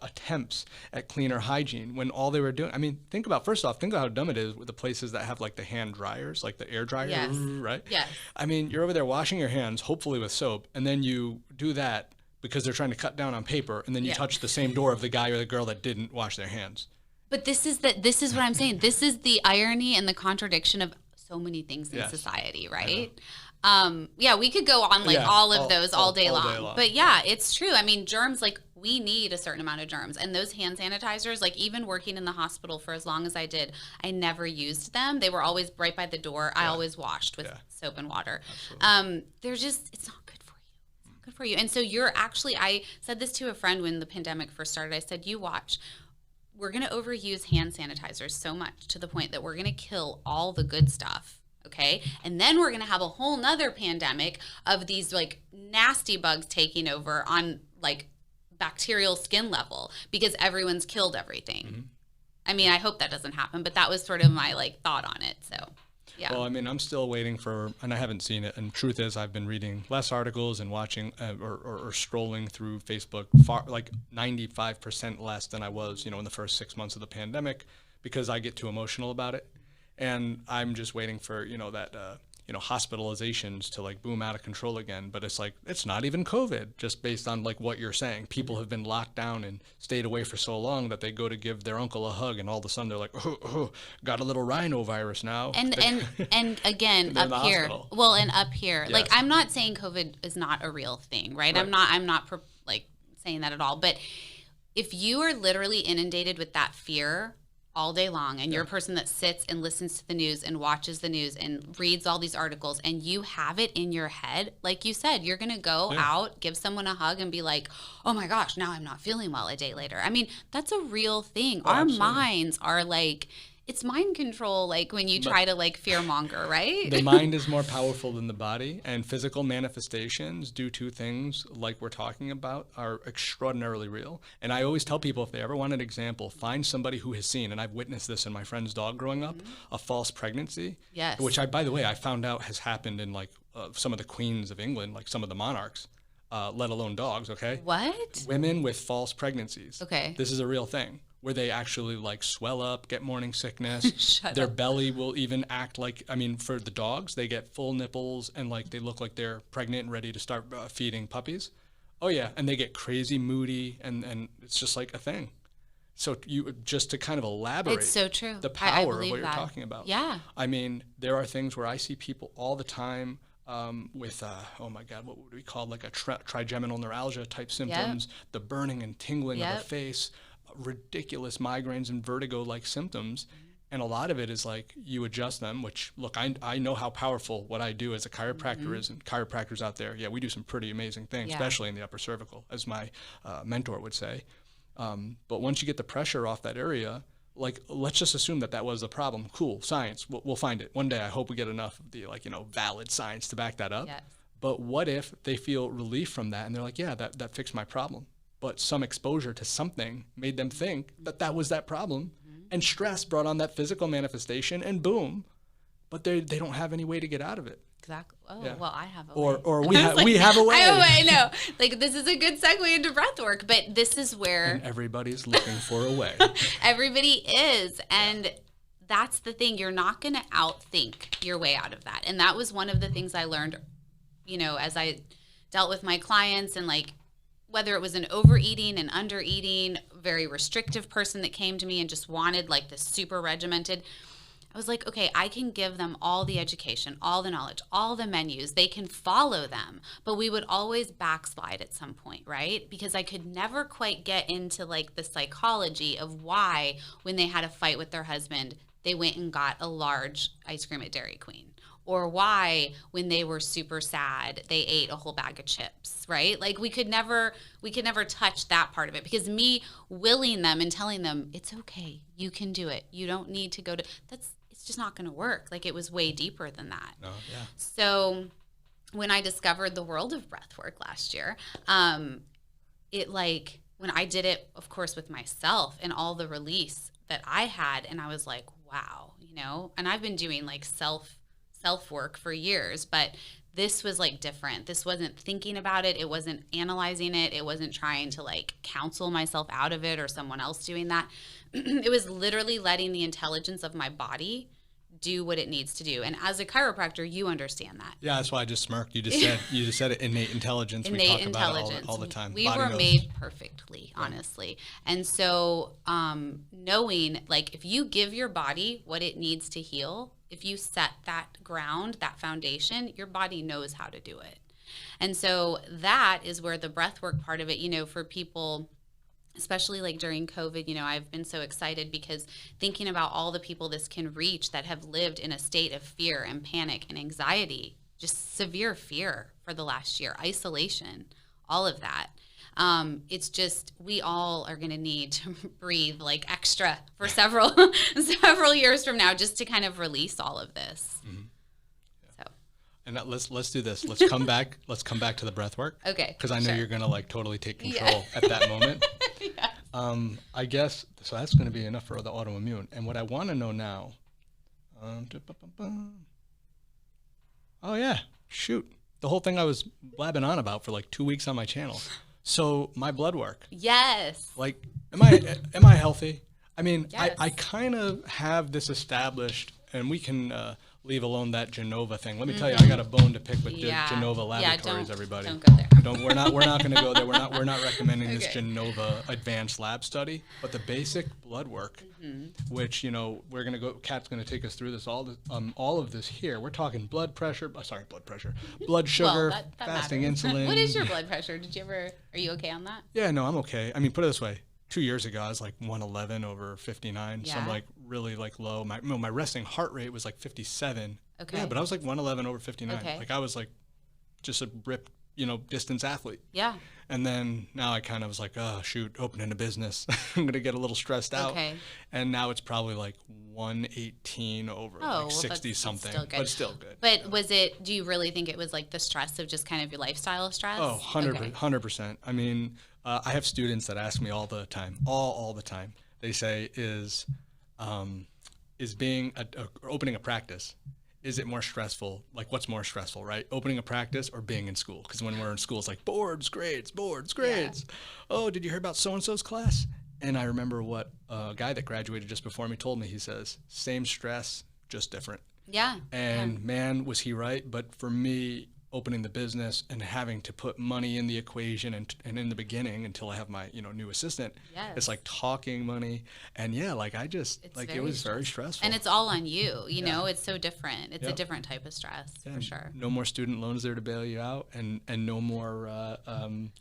A: attempts at cleaner hygiene, when all they were doing, I mean, think about how dumb it is with the places that have like the hand dryers, like the air dryer, right? Yes. I mean, you're over there washing your hands, hopefully with soap, and then you do that because they're trying to cut down on paper, and then you touch the same door of the guy or the girl that didn't wash their hands.
B: But this is what I'm saying. This is the irony and the contradiction of so many things in society, right? Yeah, we could go on like all of those all day long. But yeah, it's true. I mean, germs, like we need a certain amount of germs, and those hand sanitizers, like even working in the hospital for as long as I did, I never used them. They were always right by the door. I always washed with soap and water. They're just, it's not good for you. It's not good for you. And so I said this to a friend when the pandemic first started. I said, you watch. We're going to overuse hand sanitizers so much to the point that we're going to kill all the good stuff. Okay. And then we're going to have a whole nother pandemic of these like nasty bugs taking over on like bacterial skin level because everyone's killed everything. Mm-hmm. I mean, I hope that doesn't happen, but that was sort of my like thought on it. So, yeah.
A: Well, I mean, I'm still waiting for, and I haven't seen it. And truth is, I've been reading less articles and watching or scrolling through Facebook like 95% less than I was, in the first 6 months of the pandemic because I get too emotional about it. And I'm just waiting for, that, hospitalizations to like boom out of control again. But it's like, it's not even COVID, just based on like what you're saying. People have been locked down and stayed away for so long that they go to give their uncle a hug and all of a sudden they're like, got a little rhinovirus now.
B: And again, up here. Hospital. Well, and up here, yes. Like, I'm not saying COVID is not a real thing, right? I'm not like saying that at all. But if you are literally inundated with that fear all day long, and you're a person that sits and listens to the news and watches the news and reads all these articles, and you have it in your head, like you said, you're going to go out, give someone a hug and be like, oh my gosh, now I'm not feeling well a day later. I mean, that's a real thing. Our minds are like, it's mind control, like when you try to like fear monger, right?
A: The mind is more powerful than the body, and physical manifestations due to things like we're talking about are extraordinarily real. And I always tell people, if they ever want an example, find somebody who has seen, and I've witnessed this in my friend's dog growing up, a false pregnancy.
B: Yes.
A: Which by the way, I found out has happened in like some of the queens of England, like some of the monarchs, let alone dogs, okay?
B: What?
A: Women with false pregnancies.
B: Okay.
A: This is a real thing, where they actually like swell up, get morning sickness. Their belly will even act like, I mean, for the dogs, they get full nipples and like they look like they're pregnant and ready to start feeding puppies. Oh yeah, and they get crazy moody and it's just like a thing. So you just to kind of elaborate,
B: it's so true.
A: The power of what you're talking about.
B: Yeah.
A: I mean, there are things where I see people all the time with, oh my God, what would we call like a trigeminal neuralgia type symptoms, the burning and tingling of the face, ridiculous migraines and vertigo-like symptoms. And a lot of it is like you adjust them, which, look, I know how powerful what I do as a chiropractor is, and chiropractors out there, we do some pretty amazing things, especially in the upper cervical, as my mentor would say. But once you get the pressure off that area, like, let's just assume that was the problem. Cool, science, we'll find it. One day I hope we get enough of the, valid science to back that up.
B: Yes.
A: But what if they feel relief from that and they're like, yeah, that fixed my problem. But some exposure to something made them think that was that problem. And stress brought on that physical manifestation, and boom. But they don't have any way to get out of it.
B: Exactly. Oh, well, I have a way.
A: Or we have a way.
B: I know. Like, this is a good segue into breath work, but this is where...
A: And everybody's looking for a way.
B: Everybody is. And that's the thing. You're not going to outthink your way out of that. And that was one of the things I learned, as I dealt with my clients, and like, whether it was an overeating and undereating, very restrictive person that came to me and just wanted like this super regimented, I was like, okay, I can give them all the education, all the knowledge, all the menus. They can follow them, but we would always backslide at some point, right? Because I could never quite get into like the psychology of why, when they had a fight with their husband, they went and got a large ice cream at Dairy Queen. Or why, when they were super sad, they ate a whole bag of chips, right? Like, we could never touch that part of it, because me willing them and telling them, it's okay, you can do it, you don't need to go to, it's just not going to work. Like, it was way deeper than that.
A: Oh, yeah.
B: So when I discovered the world of breathwork last year, when I did it, of course, with myself and all the release that I had, and I was like, wow, and I've been doing like self-work for years, but this was like different. This wasn't thinking about it. It wasn't analyzing it. It wasn't trying to like counsel myself out of it or someone else doing that. It was literally letting the intelligence of my body do what it needs to do. And as a chiropractor, you understand that.
A: Yeah, that's why I just smirked. You just said it, innate intelligence.
B: Innate
A: we talk
B: intelligence.
A: About it all the time.
B: We were made perfectly, honestly. And so knowing, like, if you give your body what it needs to heal, if you set that ground, that foundation, your body knows how to do it. And so that is where the breath work part of it, you know, for people, especially like during COVID, you know, I've been so excited because thinking about all the people this can reach that have lived in a state of fear and panic and anxiety, just severe fear for the last year, isolation, all of that. It's just, we all are going to need to breathe like extra for several years from now, just to kind of release all of this.
A: Mm-hmm.
B: So,
A: and let's do this. Let's come back to the breath work.
B: Okay.
A: Because I know
B: sure.
A: you're going to like totally take control at that moment.
B: Yeah.
A: I guess, so that's going to be enough for the autoimmune. And what I want to know now, oh yeah, shoot. The whole thing I was blabbing on about for like 2 weeks on my channel. So my blood work.
B: Yes.
A: Like, am I healthy? I mean,
B: Yes.
A: I kind of have this established, and we can leave alone that Genova thing. Let me tell you, I got a bone to pick with Genova Laboratories, everybody.
B: Don't go there.
A: We're not going to go there. We're not recommending this
B: Okay.
A: Genova advanced lab study, but the basic blood work, which, you know, we're going to go, Kat's going to take us through this, all of this here. We're talking blood pressure, blood sugar,
B: Well, that
A: fasting
B: matters.
A: insulin.
B: What is your blood pressure? Are you okay on that?
A: Yeah, no, I'm okay. I mean, put it this way. 2 years ago, I was like 111 over 59. So I'm
B: Yeah.
A: like really like low. My resting heart rate was like 57.
B: Okay.
A: Yeah, but I was like 111 over 59.
B: Okay.
A: Like I was like just a ripped, you know, distance athlete.
B: Yeah.
A: And then now I kind of was like, oh, shoot, opening a business. I'm going to get a little stressed out.
B: Okay.
A: And now it's probably like 118 over like 60 something.
B: Still good.
A: But still good.
B: But do you really think it was like the stress of just kind of your lifestyle stress?
A: Oh, 100%.
B: Okay.
A: 100%. I mean, I have students that ask me all the time, all the time. They say, is being or opening a practice, is it more stressful? Like, what's more stressful, right? Opening a practice or being in school? Because when we're in school, it's like boards, grades. Yeah. Oh, did you hear about so-and-so's class? And I remember what a guy that graduated just before me told me. He says, same stress, just different.
B: Yeah.
A: And man, was he right. But for me, opening the business and having to put money in the equation and in the beginning until I have my, you know, new assistant,
B: Yes.
A: it's like talking money. And yeah, like I just,
B: It's
A: like
B: very
A: it was very stressful.
B: And it's all on you, you
A: Yeah.
B: know, it's so different. It's
A: Yeah.
B: a different type of stress for sure.
A: No more student loans there to bail you out, and no more,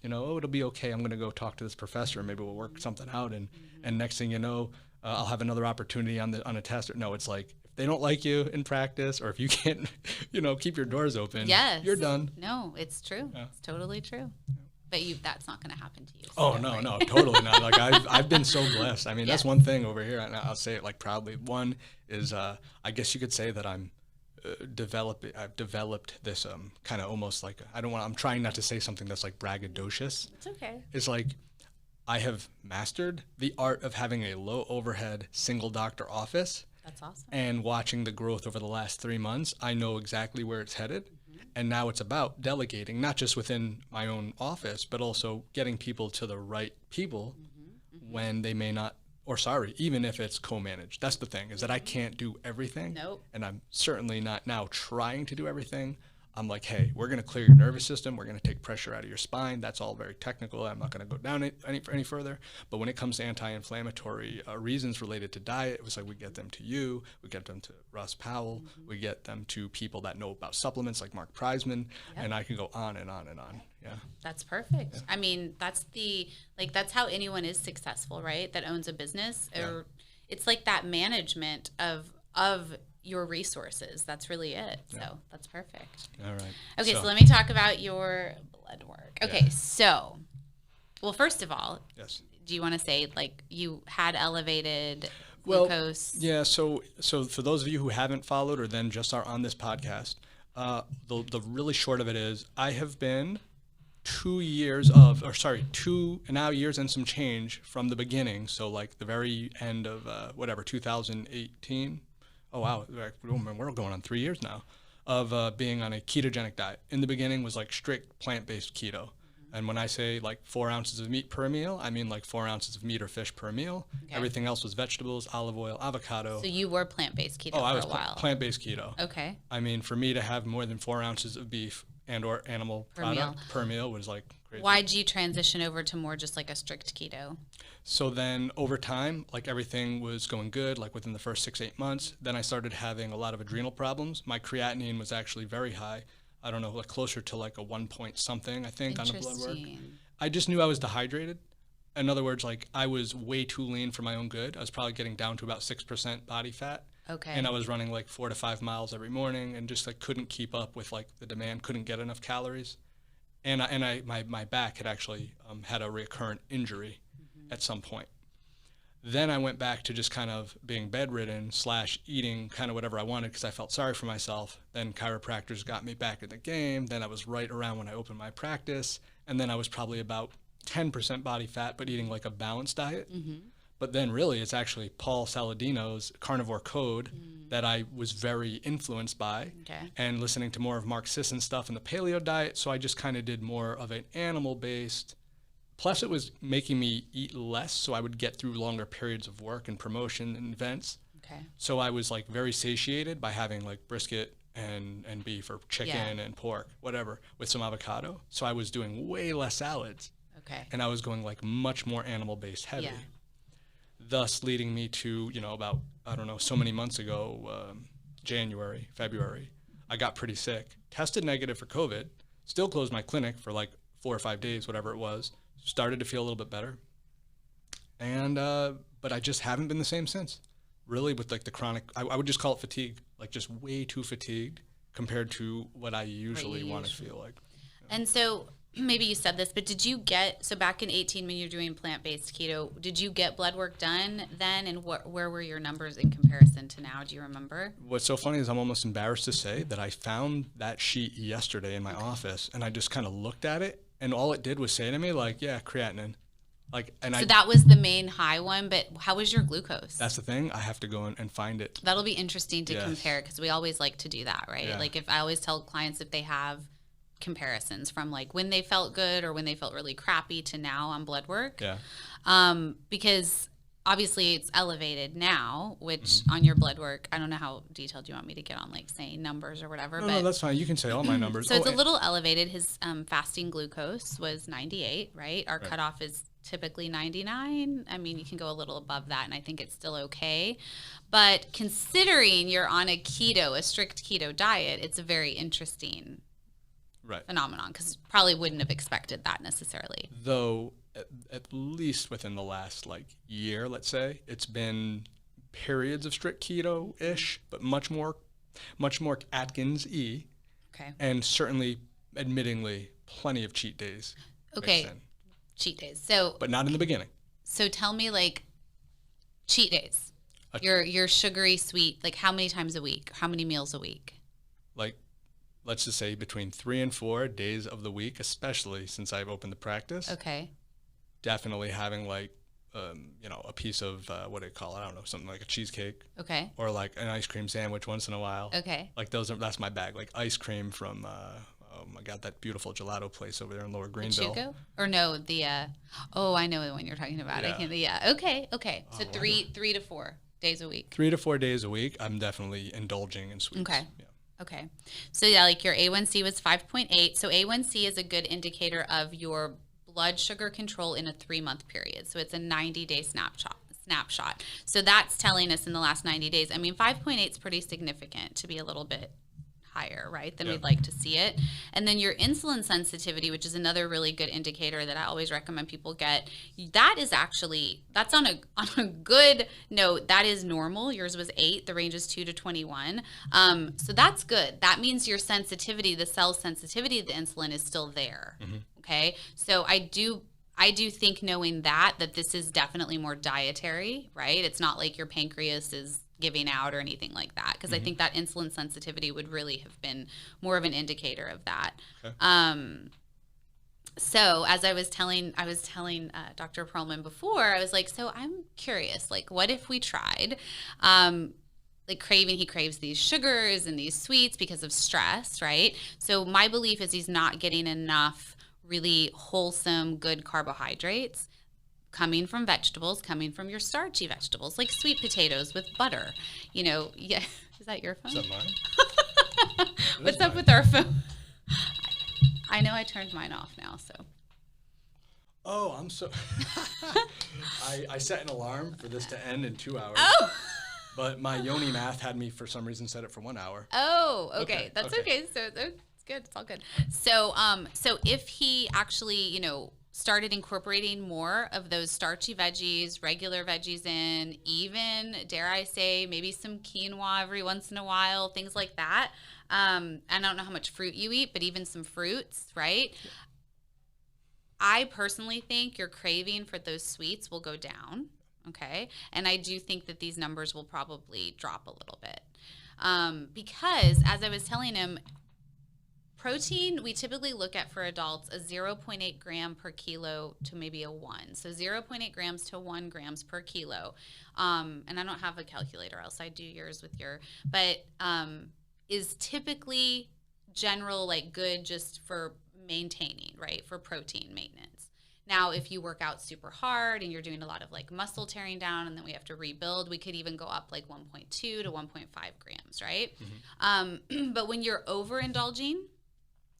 A: you know, oh, it'll be okay. I'm going to go talk to this professor. Maybe we'll work something out. And next thing you know, I'll have another opportunity on a test. No, it's like, if they don't like you in practice, or if you can't, you know, keep your doors open,
B: Yes.
A: you're done.
B: No, it's true.
A: Yeah.
B: It's totally true. But that's not going to happen to you. So
A: Oh,
B: don't
A: no,
B: worry.
A: no, totally not. Like I've been so blessed. I mean, that's
B: Yeah.
A: one thing over here, and I'll say it like proudly. One is, I guess you could say that I've developed this kind of almost like, I'm trying not to say something that's like braggadocious.
B: It's okay.
A: It's like, I have mastered the art of having a low overhead single doctor office.
B: That's awesome.
A: And watching the growth over the last 3 months, I know exactly where it's headed. And now it's about delegating, not just within my own office, but also getting people to the right people when they may not, even if it's co-managed. That's the thing, is that I can't do everything.
B: Nope.
A: And I'm certainly not now trying to do everything. I'm like, hey, we're going to clear your nervous system. We're going to take pressure out of your spine. That's all very technical. I'm not going to go down any further. But when it comes to anti-inflammatory reasons related to diet, it was like we get them to you. We get them to Russ Powell. We get them to people that know about supplements like Mark Preisman.
B: Yep.
A: And I can go on and on and on. Yeah.
B: That's perfect. Yeah. I mean, that's how anyone is successful, right? That owns a business. Or it's like that management of your resources. That's really it.
A: Yeah.
B: So that's perfect.
A: All right.
B: Okay, so let me talk about your blood work. Okay, so, well, first of all,
A: yes.
B: Do you want to say, like, you had elevated
A: Well,
B: glucose?
A: yeah, so for those of you who haven't followed or then just are on this podcast, the really short of it is I have been 2 years and some change from the beginning. So like the very end of 2018. Oh, wow. We're going on 3 years now of being on a ketogenic diet. In the beginning was like strict plant-based keto. And when I say like 4 ounces of meat per meal, I mean like 4 ounces of meat or fish per meal. Okay. Everything else was vegetables, olive oil, avocado.
B: So you were plant-based keto for a while.
A: Plant-based keto.
B: Okay.
A: I mean, for me to have more than 4 ounces of beef, and or animal
B: per
A: product
B: meal.
A: per meal was like crazy.
B: Why'd you transition over to more just like a strict keto?
A: So then over time, like everything was going good, like within the first 6-8 months. Then I started having a lot of adrenal problems. My creatinine was actually very high. I don't know, like closer to like a 1 point something, I think, on the blood work. I just knew I was dehydrated. In other words, like I was way too lean for my own good. I was probably getting down to about 6% body fat.
B: Okay.
A: And I was running like 4 to 5 miles every morning and just like couldn't keep up with like the demand, couldn't get enough calories. And my back had actually had a recurrent injury at some point. Then I went back to just kind of being bedridden / eating kind of whatever I wanted because I felt sorry for myself. Then chiropractors got me back in the game. Then I was right around when I opened my practice. And then I was probably about 10% body fat, but eating like a balanced diet. But then really it's actually Paul Saladino's Carnivore Code that I was very influenced by, and listening to more of Mark Sisson's stuff in the paleo diet. So I just kind of did more of an animal-based, plus it was making me eat less so I would get through longer periods of work and promotion and events. So I was like very satiated by having like brisket and beef or chicken and pork, whatever, with some avocado. So I was doing way less salads. And I was going like much more animal-based heavy. Thus leading me to, you know, about, I don't know, so many months ago, January, February, I got pretty sick, tested negative for COVID, still closed my clinic for like 4 or 5 days, whatever it was, started to feel a little bit better. And, but I just haven't been the same since. Really with like the chronic, I would just call it fatigue, like just way too fatigued compared to what I usually want to feel like.
B: And so maybe you said this, but did you get, so back in 18 when you're doing plant-based keto, did you get blood work done then? And where were your numbers in comparison to now? Do you remember? What's
A: so funny is I'm almost embarrassed to say that I found that sheet yesterday in my office and I just kind of looked at it and all it did was say to me like, yeah, creatinine. Like, and so
B: that was the main high one, but how was your glucose?
A: That's the thing. I have to go and find it.
B: That'll be interesting to compare because we always like to do that, right? Like if I always tell clients if they have comparisons from like when they felt good or when they felt really crappy to now on blood work. Because obviously it's elevated now, which on your blood work, I don't know how detailed you want me to get on like saying numbers or whatever.
A: No, that's fine. You can say all my numbers.
B: So it's a little elevated. His fasting glucose was 98, right? Our cutoff is typically 99. I mean, you can go a little above that and I think it's still okay. But considering you're on a strict keto diet, it's a very interesting phenomenon because probably wouldn't have expected that necessarily.
A: Though at least within the last like year, let's say, it's been periods of strict keto-ish, but much more Atkins-y. And certainly, admittingly, plenty of cheat days.
B: Cheat days. So,
A: but not in the beginning.
B: So tell me like cheat days. Your sugary sweet, like how many times a week? How many meals a week?
A: Like, let's just say between 3 and 4 days of the week, especially since I've opened the practice. Definitely having like, you know, a piece of, what do you call it? I don't know, something like a cheesecake. Or like an ice cream sandwich once in a while. Like that's my bag. Like ice cream from, oh my God, that beautiful gelato place over there in Lower Greenville.
B: Chuco? Or no, I know the one you're talking about. Okay. So 3 to 4 days a week.
A: 3 to 4 days a week, I'm definitely indulging in sweets.
B: Okay. So yeah, like your A1C was 5.8. So A1C is a good indicator of your blood sugar control in a 3-month period. So it's a 90-day snapshot. So that's telling us in the last 90 days. I mean, 5.8 is pretty significant to be a little bit higher, right, than we'd like to see it. And then your insulin sensitivity, which is another really good indicator that I always recommend people get, that is actually, that's on a good note. That is normal. Yours was 8. The range is 2 to 21. So that's good. That means your sensitivity, the cell sensitivity of the insulin is still there. Okay. So I do think knowing that this is definitely more dietary, right? It's not like your pancreas is giving out or anything like that, because I think that insulin sensitivity would really have been more of an indicator of that. So as I was telling Dr. Pearlman before, I was like, so I'm curious, like, what if we tried, like he craves these sugars and these sweets because of stress, right? So my belief is he's not getting enough really wholesome, good carbohydrates coming from vegetables, coming from your starchy vegetables, like sweet potatoes with butter. You know, is that your phone?
A: Is that mine?
B: What's up with our phone? I know I turned mine off now, so.
A: Oh, I'm so. I set an alarm for this to end in 2 hours.
B: Oh.
A: But my Yoni math had me for some reason set it for 1 hour.
B: Oh, okay. That's okay. So it's good. It's all good. So, so if he actually, started incorporating more of those starchy veggies, regular veggies in, even, dare I say, maybe some quinoa every once in a while, things like that. I don't know how much fruit you eat, but even some fruits, right? Yeah. I personally think your craving for those sweets will go down, okay? And I do think that these numbers will probably drop a little bit. Because, as I was telling him, protein, we typically look at for adults a 0.8 gram per kilo to maybe a 1. So 0.8 grams to 1 grams per kilo. And I don't have a calculator, else I'd do yours with your, but is typically general, like good just for maintaining, right, for protein maintenance. Now, if you work out super hard and you're doing a lot of like muscle tearing down and then we have to rebuild, we could even go up like 1.2 to 1.5 grams, right? Mm-hmm. But when you're overindulging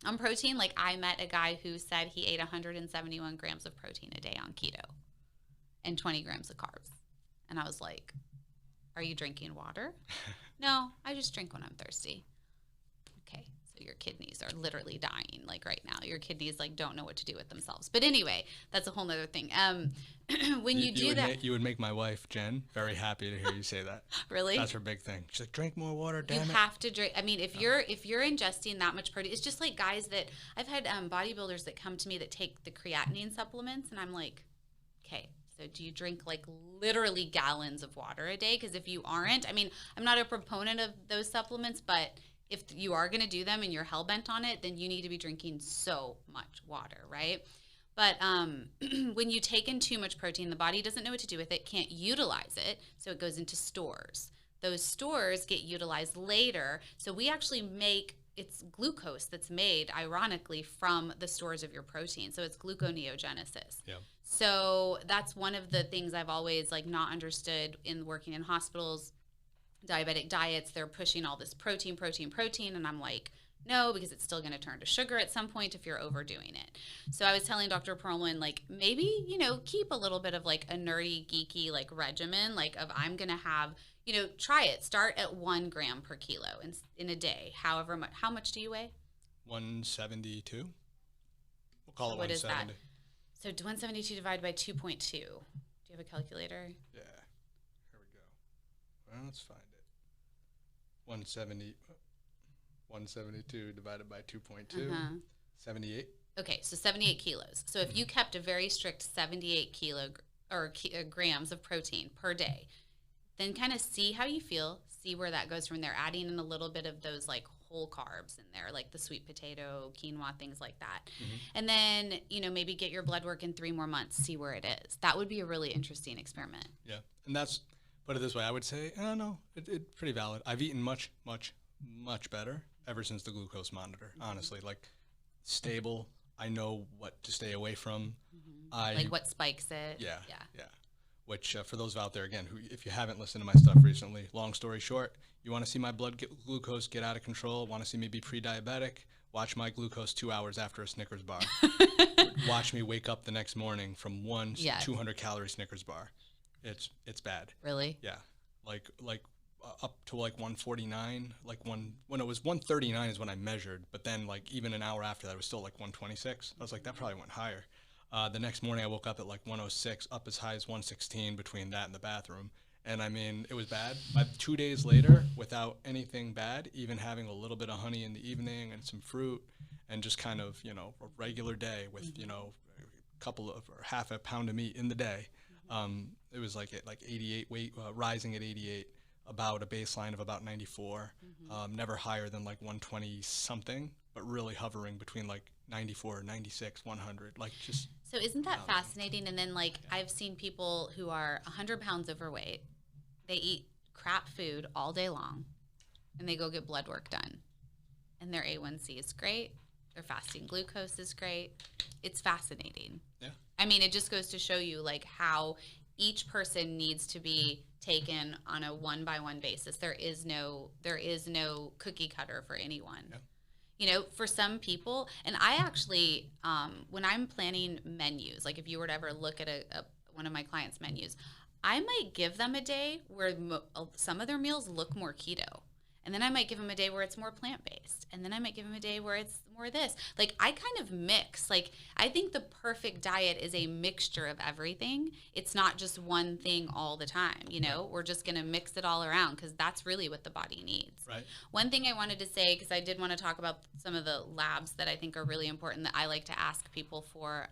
B: on protein, like I met a guy who said he ate 171 grams of protein a day on keto and 20 grams of carbs. And I was like, are you drinking water? No, I just drink when I'm thirsty. Okay. Your kidneys are literally dying like right now. Your kidneys like don't know what to do with themselves. But anyway, that's a whole nother thing. When you do that,
A: you would make my wife Jen very happy to hear you say that.
B: Really?
A: That's her big thing. She's like, drink more water. Damn it.
B: You have to drink. I mean, if you're ingesting that much protein, it's just like guys that I've had bodybuilders that come to me that take the creatinine supplements, and I'm like, okay. So do you drink like literally gallons of water a day? Because if you aren't, I mean, I'm not a proponent of those supplements, but if you are going to do them and you're hell-bent on it, then you need to be drinking so much water, right? But when you take in too much protein, the body doesn't know what to do with it, can't utilize it, so it goes into stores. Those stores get utilized later, so we actually make, it's glucose that's made, ironically, from the stores of your protein, so it's gluconeogenesis. Yeah. So that's one of the things I've always like not understood in working in hospitals, diabetic diets. They're pushing all this protein, and I'm like, no, because it's still going to turn to sugar at some point if you're overdoing it. So I was telling Dr. Pearlman, like, maybe, keep a little bit of like a nerdy, geeky like regimen, like of I'm going to have, try it. Start at 1 gram per kilo in a day, however much. How much do you weigh?
A: 172. We'll call it
B: what
A: 170.
B: Is that? So 172 divided by 2.2. Do you have a calculator?
A: Yeah. Here we go. Well, let's find it. 172 divided by 2.2, 78.
B: Okay, so 78 kilos. So if you kept a very strict 78 grams of protein per day, then kind of see how you feel, see where that goes from there, adding in a little bit of those like whole carbs in there, like the sweet potato, quinoa, things like that. Mm-hmm. And then, maybe get your blood work in 3 more months, see where it is. That would be a really interesting experiment.
A: Yeah, and that's, put it this way, I would say, it's pretty valid. I've eaten much, much, much better ever since the glucose monitor, honestly. Like, stable. I know what to stay away from. Mm-hmm.
B: Like what spikes it.
A: Yeah. Which, for those out there, again, who, if you haven't listened to my stuff recently, long story short, you want to see my glucose get out of control, want to see me be pre-diabetic, watch my glucose 2 hours after a Snickers bar. Watch me wake up the next morning from 200-calorie Snickers bar. It's bad.
B: Really?
A: Yeah. Like up to like 149, when it was 139 is when I measured, but then like even an hour after that it was still like 126. I was like, that probably went higher. The next morning I woke up at like 106, up as high as 116 between that and the bathroom. And I mean, it was bad. By 2 days later, without anything bad, even having a little bit of honey in the evening and some fruit and just kind of, a regular day with, a couple of, or half a pound of meat in the day. It was like at 88 weight, rising at 88, about a baseline of about 94, never higher than like 120 something, but really hovering between like 94, 96, 100, like just.
B: So isn't that fascinating? And then like I've seen people who are 100 pounds overweight, they eat crap food all day long and they go get blood work done and their A1C is great. Their fasting glucose is great. It's fascinating. Yeah. I mean, it just goes to show you like how each person needs to be taken on a one-by-one basis. There is no cookie cutter for anyone. Yeah. You know, for some people, and I actually, when I'm planning menus, like if you were to ever look at one of my clients' menus, I might give them a day where some of their meals look more keto. And then I might give them a day where it's more plant-based. And then I might give them a day where it's more this. Like, I kind of mix. Like, I think the perfect diet is a mixture of everything. It's not just one thing all the time, you know? We're just going to mix it all around because that's really what the body needs.
A: Right.
B: One thing I wanted to say, because I did want to talk about some of the labs that I think are really important that I like to ask people for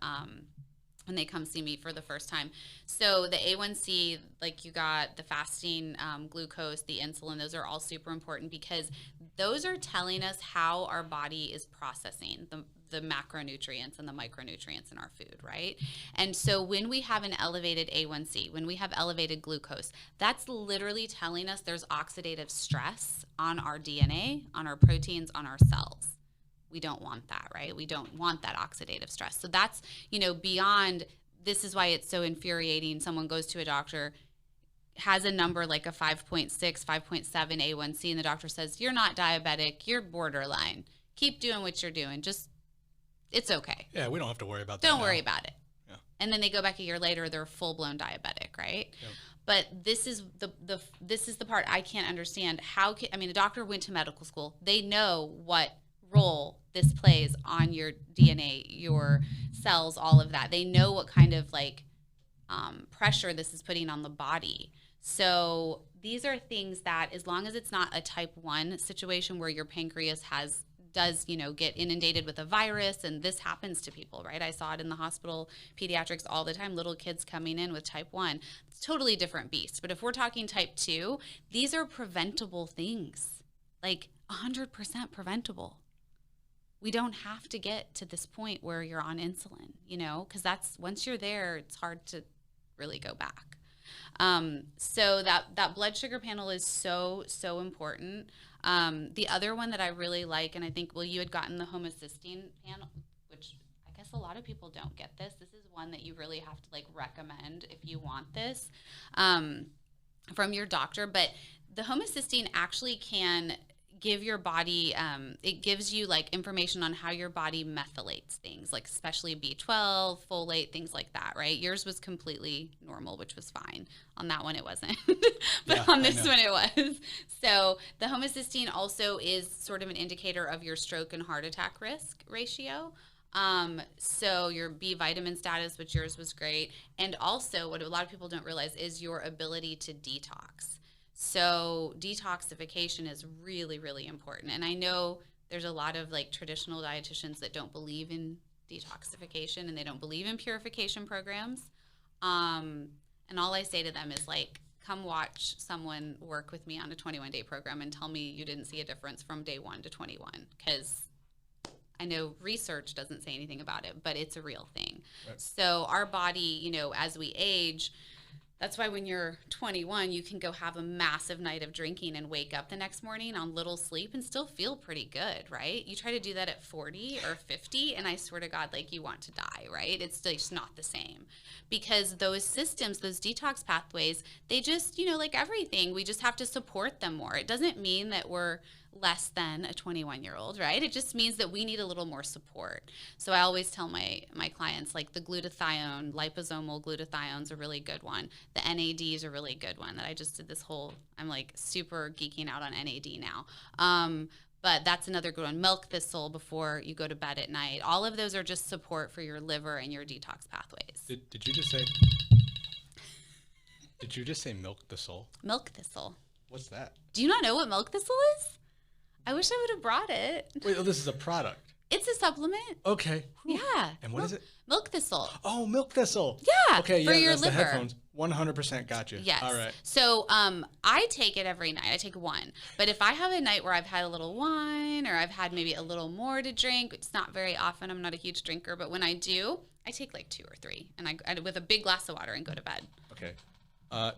B: when they come see me for the first time. So the A1C, like you got the fasting glucose, the insulin, those are all super important because those are telling us how our body is processing the macronutrients and the micronutrients in our food, right? And so when we have an elevated A1C, when we have elevated glucose, that's literally telling us there's oxidative stress on our DNA, on our proteins, on our cells. We don't want that, right? We don't want that oxidative stress. So that's, you know, beyond, this is why it's so infuriating. Someone goes to a doctor, has a number like a 5.6, 5.7 A1C, and the doctor says, you're not diabetic, you're borderline. Keep doing what you're doing. Just, it's okay.
A: Yeah, we don't have to worry about that.
B: Don't worry about it.
A: Yeah.
B: And then they go back a year later, they're full-blown diabetic, right?
A: Yep.
B: But this is the part I can't understand. I mean, a doctor went to medical school. They know what role this plays on your DNA, your cells, all of that. They know what kind of like pressure this is putting on the body. So these are things that, as long as it's not a type 1 situation where your pancreas does get inundated with a virus, and this happens to people, right? I saw it in the hospital, pediatrics all the time, little kids coming in with type 1. It's a totally different beast. But if we're talking type 2, these are preventable things, like 100% preventable. We don't have to get to this point where you're on insulin, because that's, once you're there, it's hard to really go back. So that blood sugar panel is so, so important. The other one that I really like, and I think, well, you had gotten the homocysteine panel, which I guess a lot of people don't get this. This is one that you really have to like recommend if you want this from your doctor. But the homocysteine actually can give your body, it gives you like information on how your body methylates things, like especially B12, folate, things like that, right? Yours was completely normal, which was fine. On that one, it wasn't, but yeah, on this one, it was. So the homocysteine also is sort of an indicator of your stroke and heart attack risk ratio. So your B vitamin status, which yours was great. And also what a lot of people don't realize is your ability to detox. So detoxification is really, really important. And I know there's a lot of like traditional dietitians that don't believe in detoxification and they don't believe in purification programs. And all I say to them is like, come watch someone work with me on a 21-day program and tell me you didn't see a difference from day 1 to 21. Because I know research doesn't say anything about it, but it's a real thing. Right. So our body, as we age, that's why when you're 21, you can go have a massive night of drinking and wake up the next morning on little sleep and still feel pretty good, right? You try to do that at 40 or 50, and I swear to God, like you want to die, right? It's just not the same. Because those systems, those detox pathways, they just, like everything, we just have to support them more. It doesn't mean that we're less than a 21-year-old, right? It just means that we need a little more support. So I always tell my clients, like the glutathione, liposomal glutathione is a really good one. The NAD is a really good one that I just did this whole, I'm like super geeking out on NAD now. But that's another good one. Milk thistle before you go to bed at night. All of those are just support for your liver and your detox pathways.
A: Did you just say milk thistle?
B: Milk thistle.
A: What's that?
B: Do you not know what milk thistle is? I wish I would have brought it.
A: Wait, this is a product.
B: It's a supplement.
A: Okay.
B: Yeah.
A: And what is it?
B: Milk thistle.
A: Oh, milk thistle.
B: Yeah.
A: Okay,
B: for
A: yeah,
B: your
A: that's
B: liver.
A: The headphones. 100% got you.
B: Yes.
A: All right.
B: So I take it every night. I take one. But if I have a night where I've had a little wine or I've had maybe a little more to drink, it's not very often. I'm not a huge drinker. But when I do, I take like 2 or 3. And I with a big glass of water and go to bed.
A: Okay.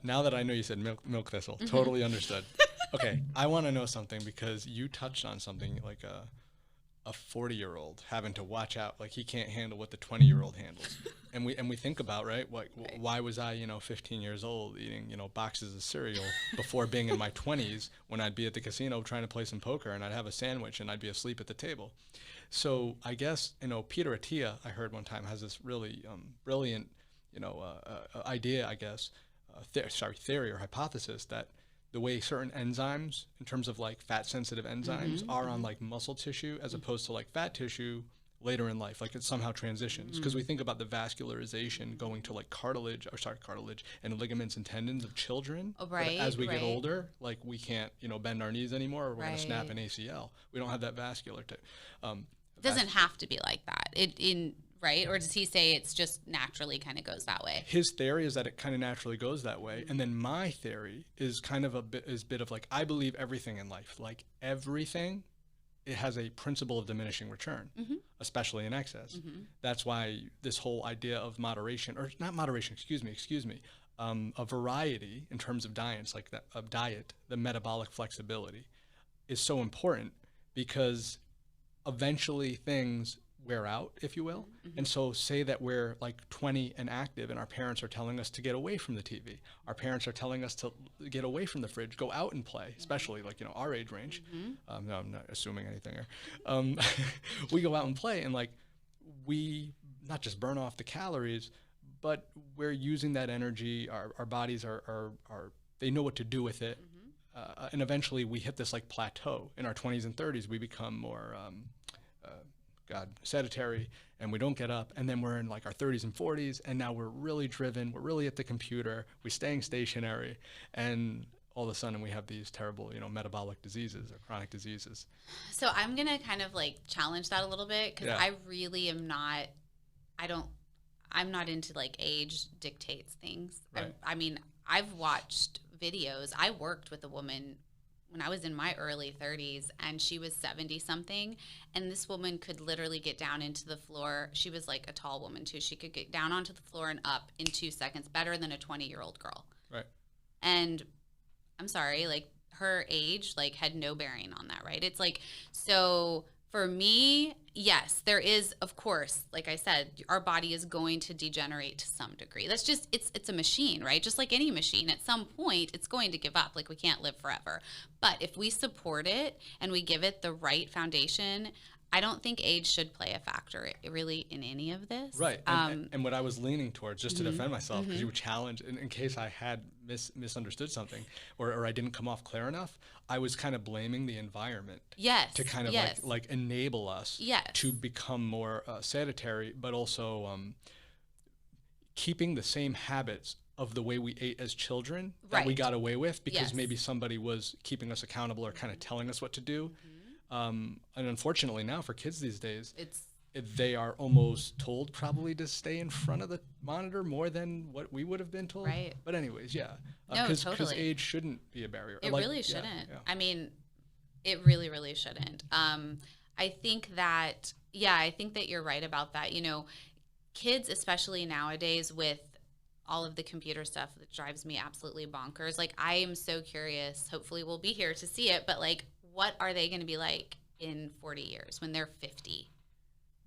A: Now that I know you said milk thistle, totally understood. Okay, I want to know something because you touched on something like a 40-year-old having to watch out, like he can't handle what the 20-year-old handles. And we think about, right, why was I, 15 years old eating, boxes of cereal before being in my 20s when I'd be at the casino trying to play some poker and I'd have a sandwich and I'd be asleep at the table. So I guess, Peter Attia, I heard one time, has this really brilliant, idea, I guess, theory or hypothesis that the way certain enzymes, in terms of like fat sensitive enzymes, are on like muscle tissue as opposed to like fat tissue later in life, like it somehow transitions. Because we think about the vascularization going to like cartilage and ligaments and tendons of children.
B: Oh, right,
A: but as we get
B: right.
A: older, like we can't, bend our knees anymore, or we're going to snap an ACL. We don't have that vascular.
B: It doesn't have to be like that. Right? Or does he say it's just naturally kind of goes that way?
A: His theory is that it kind of naturally goes that way. And then my theory is kind of a bit of like, I believe everything in life, like everything, it has a principle of diminishing return, especially in excess. That's why this whole idea of moderation, or not moderation, excuse me, a variety in terms of diets, like that of diet, the metabolic flexibility is so important, because eventually things wear out, if you will. And so say that we're like 20 and active and our parents are telling us to get away from the TV. Our parents are telling us to get away from the fridge, go out and play, especially like, our age range. No, I'm not assuming anything here. We go out and play, and like we not just burn off the calories, but we're using that energy. Our bodies are they know what to do with it. And eventually we hit this like plateau. In our 20s and 30s, we become more sedentary, and we don't get up, and then we're in like our 30s and 40s, and now we're really driven, we're really at the computer, we're staying stationary, and all of a sudden we have these terrible, metabolic diseases or chronic diseases.
B: So I'm gonna kind of like challenge that a little bit, because I really am not. I'm not into like age dictates things.
A: Right.
B: I mean, I've watched videos. I worked with a woman when I was in my early 30s, and she was 70 something, and this woman could literally get down into the floor. She was like a tall woman too. She could get down onto the floor and up in 2 seconds, better than a 20-year-old girl.
A: Right.
B: And I'm sorry, like her age like had no bearing on that, right? It's like, so for me, yes, there is, of course, like I said, our body is going to degenerate to some degree. That's just, it's a machine, right? Just like any machine, at some point, it's going to give up. Like we can't live forever. But if we support it and we give it the right foundation, I don't think age should play a factor really in any of this.
A: Right. And what I was leaning towards, just to defend myself, because you were challenged, in case I had misunderstood something or I didn't come off clear enough, I was kind of blaming the environment.
B: Yes.
A: To kind of like enable us to become more sedentary, but also keeping the same habits of the way we ate as children that we got away with, because maybe somebody was keeping us accountable or kind of telling us what to do. And unfortunately now for kids these days, they are almost told probably to stay in front of the monitor more than what we would have been told.
B: Right.
A: But anyways,
B: No, totally.
A: Because age shouldn't be a barrier.
B: It
A: like,
B: really shouldn't.
A: Yeah.
B: I mean, it really, really shouldn't. I think that you're right about that. Kids, especially nowadays with all of the computer stuff, that drives me absolutely bonkers. Like, I am so curious. Hopefully we'll be here to see it, but like, what are they going to be like in 40 years when they're 50?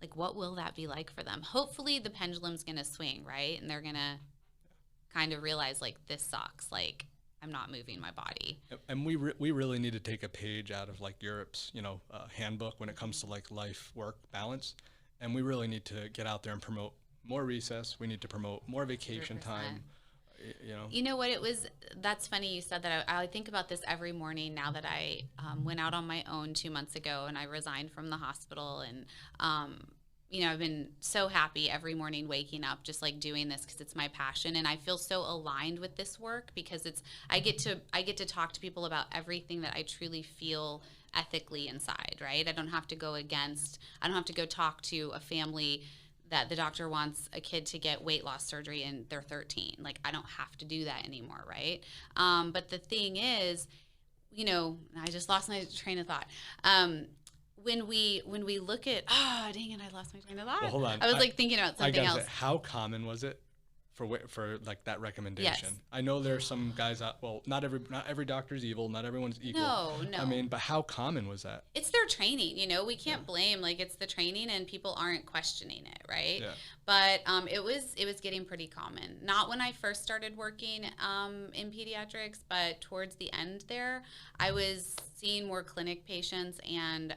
B: Like, what will that be like for them? Hopefully the pendulum's going to swing, right? And they're going to kind of realize, like, this sucks. Like, I'm not moving my body.
A: And we really need to take a page out of like Europe's, handbook when it comes to like life-work balance. And we really need to get out there and promote more recess. We need to promote more vacation 100%. Time.
B: You know what, that's funny you said that. I think about this every morning now that I went out on my own 2 months ago and I resigned from the hospital, and I've been so happy every morning waking up just like doing this because it's my passion, and I feel so aligned with this work because I get to talk to people about everything that I truly feel ethically inside, right? I don't have to go talk to a family that the doctor wants a kid to get weight loss surgery and they're 13. Like, I don't have to do that anymore, right? But the thing is, I just lost my train of thought. When we look at, dang it, I lost my train of thought.
A: Well, hold on.
B: I was thinking about something else.
A: How common was it for like that recommendation.
B: Yes.
A: I know there's some guys out, well, not every doctor's evil, not everyone's equal.
B: No.
A: I mean, but how common was that?
B: It's their training, we can't blame, like, it's the training and people aren't questioning it, right?
A: Yeah.
B: But it was getting pretty common. Not when I first started working in pediatrics, but towards the end there, I was seeing more clinic patients and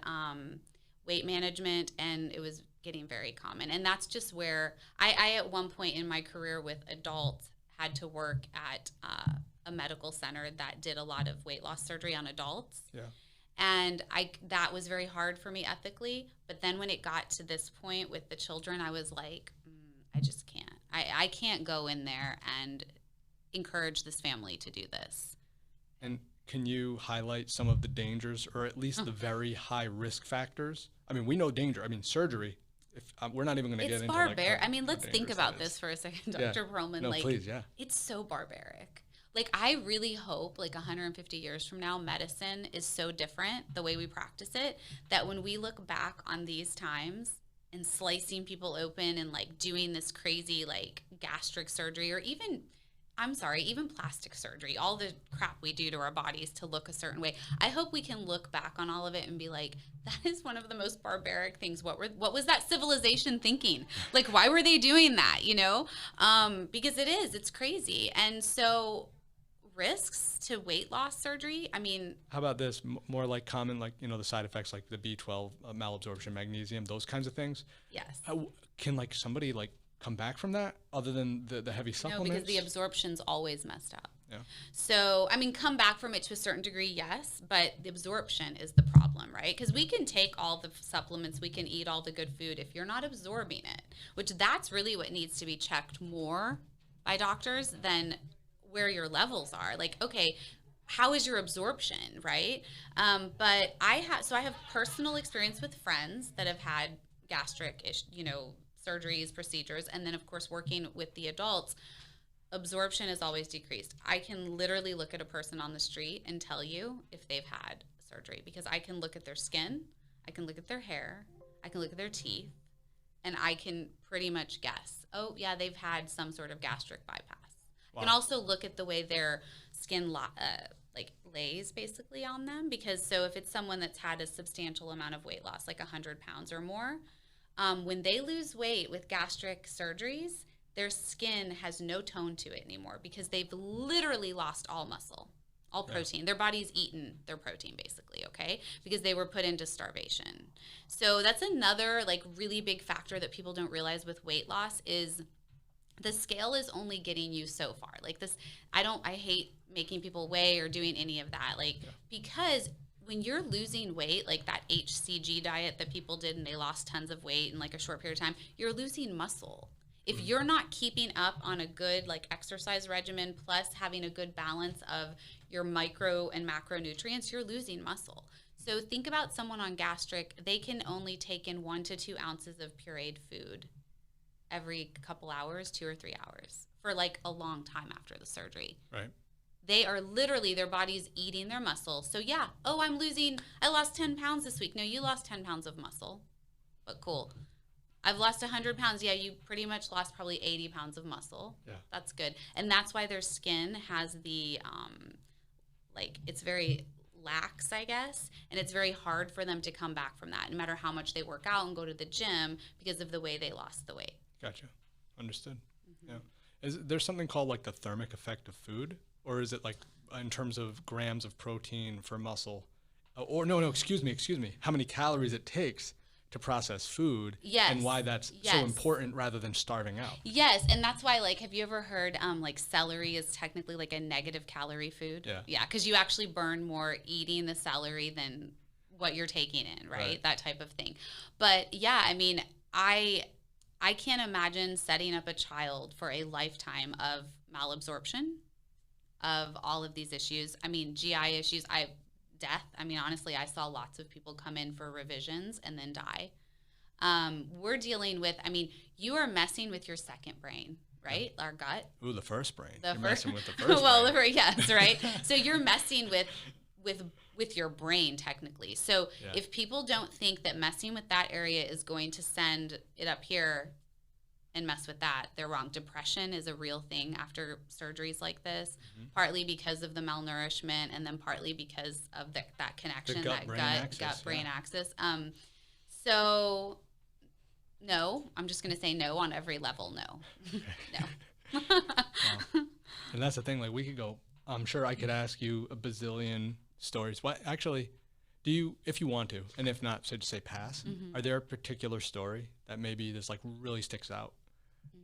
B: weight management, and it was getting very common. And that's just where I at one point in my career with adults had to work at a medical center that did a lot of weight loss surgery on adults.
A: Yeah.
B: And that was very hard for me ethically. But then when it got to this point with the children, I was like, I just can't. I can't go in there and encourage this family to do this.
A: And can you highlight some of the dangers, or at least the very high risk factors? I mean, we know danger. I mean, surgery. If we're not even going to get into
B: barbaric. I mean, let's think about this for a second, Dr. Pearlman.
A: No, please, yeah.
B: It's so barbaric. Like, I really hope, like, 150 years from now, medicine is so different, the way we practice it, that when we look back on these times and slicing people open and, like, doing this crazy, like, gastric surgery, or even plastic surgery, all the crap we do to our bodies to look a certain way. I hope we can look back on all of it and be like, that is one of the most barbaric things. What was that civilization thinking? Like, why were they doing that, Because it's crazy. And so risks to weight loss surgery, I mean. How
A: about this? More like common, like, the side effects like the B12, malabsorption, magnesium, those kinds of things?
B: Yes.
A: Can, like, somebody, like, come back from that other than the heavy supplements?
B: No, because the absorption's always messed up.
A: Yeah.
B: So, I mean, come back from it to a certain degree, yes, but the absorption is the problem, right? Because we can take all the supplements, we can eat all the good food. If you're not absorbing it, which that's really what needs to be checked more by doctors than where your levels are. Like, okay, how is your absorption, right? But I have personal experience with friends that have had gastric surgeries, procedures, and then of course working with the adults, absorption is always decreased. I can literally look at a person on the street and tell you if they've had surgery, because I can look at their skin, I can look at their hair, I can look at their teeth, and I can pretty much guess, oh yeah, they've had some sort of gastric bypass. Wow. I can also look at the way their skin lays basically on them, because so if it's someone that's had a substantial amount of weight loss, like 100 pounds or more, when they lose weight with gastric surgeries, their skin has no tone to it anymore, because they've literally lost all muscle, all protein. Their body's eaten their protein basically, okay? Because they were put into starvation. So that's another like really big factor that people don't realize with weight loss is the scale is only getting you so far. Like this, I hate making people weigh or doing any of that. Because when you're losing weight, like that HCG diet that people did and they lost tons of weight in like a short period of time, you're losing muscle. If you're not keeping up on a good like exercise regimen plus having a good balance of your micro and macronutrients, you're losing muscle. So think about someone on gastric, they can only take in 1 to 2 ounces of pureed food every couple hours, 2 or 3 hours, for like a long time after the surgery.
A: Right.
B: They are literally, their body's eating their muscle. So yeah, oh, I lost 10 pounds this week. No, you lost 10 pounds of muscle, but cool. I've lost 100 pounds. Yeah, you pretty much lost probably 80 pounds of muscle.
A: Yeah.
B: That's good. And that's why their skin has the, it's very lax, I guess. And it's very hard for them to come back from that, no matter how much they work out and go to the gym, because of the way they lost the weight.
A: Gotcha. Understood. Mm-hmm. Yeah. Is there something called like the thermic effect of food? Or is it like in terms of grams of protein for muscle? Excuse me. How many calories it takes to process food?
B: Yes.
A: And why that's so important rather than starving out?
B: Yes. And that's why, like, have you ever heard celery is technically like a negative calorie food?
A: Yeah.
B: Yeah, because you actually burn more eating the celery than what you're taking in, right? That type of thing. But yeah, I mean, I can't imagine setting up a child for a lifetime of malabsorption, of all of these issues. I mean, GI issues, death. I mean, honestly, I saw lots of people come in for revisions and then die. We're dealing with, you are messing with your second brain, right? Our gut.
A: Ooh, the first brain. Messing with the first brain.
B: Yes, right? So you're messing with your brain, technically. So if people don't think that messing with that area is going to send it up here, and mess with that, they're wrong. Depression is a real thing after surgeries like this, partly because of the malnourishment, and then partly because of that connection, that gut-brain axis. So, no, I'm just going to say no on every level. No, no.
A: Wow. And that's the thing. Like, we could go. I'm sure I could ask you a bazillion stories. What actually? Do you, if you want to, and if not, so just say pass. Are there a particular story that maybe this like really sticks out?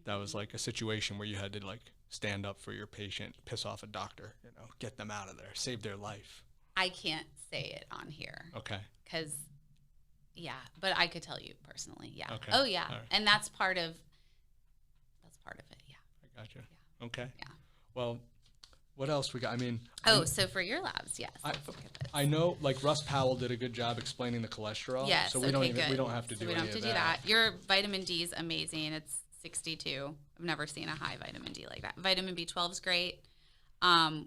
A: That was like a situation where you had to like stand up for your patient, piss off a doctor, you know, get them out of there, save their life.
B: I can't say it on here.
A: Okay.
B: Because, yeah, but I could tell you personally. Yeah.
A: Okay.
B: Oh, yeah.
A: Right.
B: And that's part of it. Yeah.
A: I got you.
B: Yeah.
A: Okay.
B: Yeah.
A: Well, what else we got? I mean.
B: So for your labs, yes.
A: I know, like Russ Powell did a good job explaining the cholesterol.
B: Yes.
A: So we don't have to do any of that.
B: Your vitamin D is amazing. It's 62. I've never seen a high vitamin D like that. Vitamin B12 is great,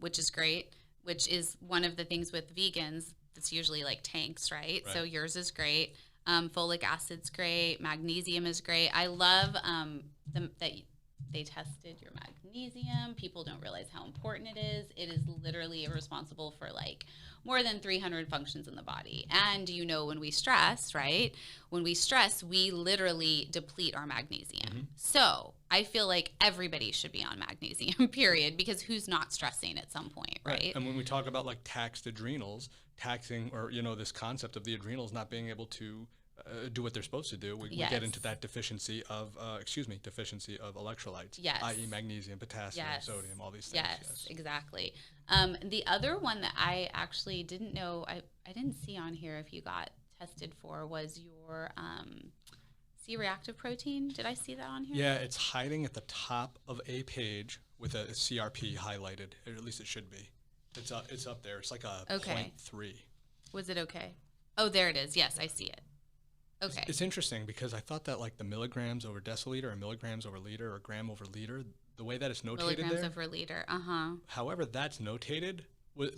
B: which is great, which is one of the things with vegans. It's usually like tanks, right? So yours is great. Folic acid's great. Magnesium is great. I love that they tested your magnesium. People don't realize how important it is. It is literally responsible for like more than 300 functions in the body. And you know, when we stress, right? When we stress, we literally deplete our magnesium. So I feel like everybody should be on magnesium, period, because who's not stressing at some point, right?
A: And when we talk about like taxed adrenals, taxing, or, you know, this concept of the adrenals not being able to do what they're supposed to do, we get into that deficiency of electrolytes, i.e. magnesium, potassium, sodium, all these things.
B: Yes, exactly. The other one that I actually didn't know, I didn't see on here if you got tested for, was your C-Reactive Protein. Did I see that on here?
A: Yeah, it's hiding at the top of a page with a CRP highlighted, or at least it should be. It's up there. It's like a 0.3.
B: Was it okay? Oh, there it is. Yes, I see it. Okay.
A: It's interesting because I thought that like the milligrams over deciliter or milligrams over liter or gram over liter, the way that it's notated
B: milligrams
A: there.
B: Over liter,
A: However that's notated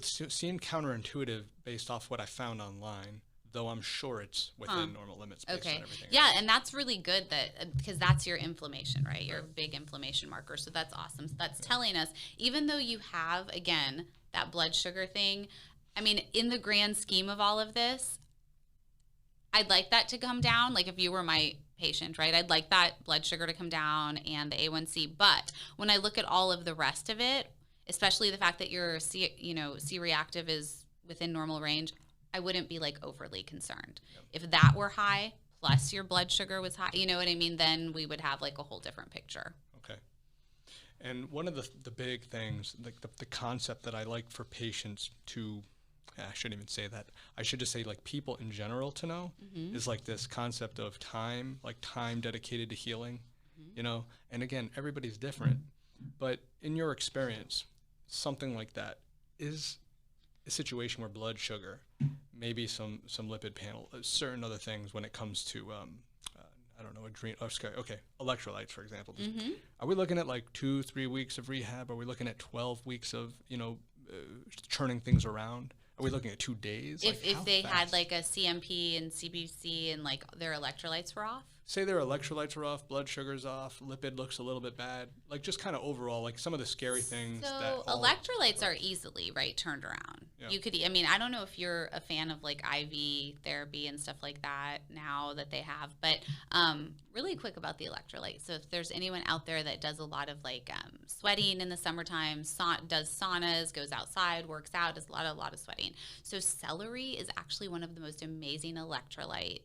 A: seemed counterintuitive based off what I found online, though I'm sure it's within normal limits based on everything.
B: Yeah, and that's really good because that's your inflammation, right? Your big inflammation marker. So that's awesome. So that's telling us, even though you have, again, that blood sugar thing, I mean, in the grand scheme of all of this, I'd like that to come down. Like if you were my patient, right? I'd like that blood sugar to come down and the A1C. But when I look at all of the rest of it, especially the fact that your C-reactive is within normal range, I wouldn't be like overly concerned. If that were high, plus your blood sugar was high, you know what I mean? Then we would have like a whole different picture.
A: Okay. And one of the big things, like the concept that I like for patients to, I shouldn't even say that. I should just say like people in general to know is like this concept of time, like time dedicated to healing, you know? And again, everybody's different, but in your experience, something like that is a situation where blood sugar, maybe some lipid panel, certain other things when it comes to, I don't know, electrolytes, for example. Are we looking at like 2-3 weeks of rehab? Are we looking at 12 weeks of, turning things around? Are we looking at 2 days?
B: If they had like a CMP and CBC and like their electrolytes were off?
A: Say their electrolytes are off, blood sugar's off, lipid looks a little bit bad. Like just kind of overall, like some of the scary things.
B: So electrolytes are easily, turned around. Yeah. You could, I mean, I don't know if you're a fan of like IV therapy and stuff like that now that they have, but really quick about the electrolytes. So if there's anyone out there that does a lot of like sweating in the summertime, does saunas, goes outside, works out, does a lot of sweating. So celery is actually one of the most amazing electrolyte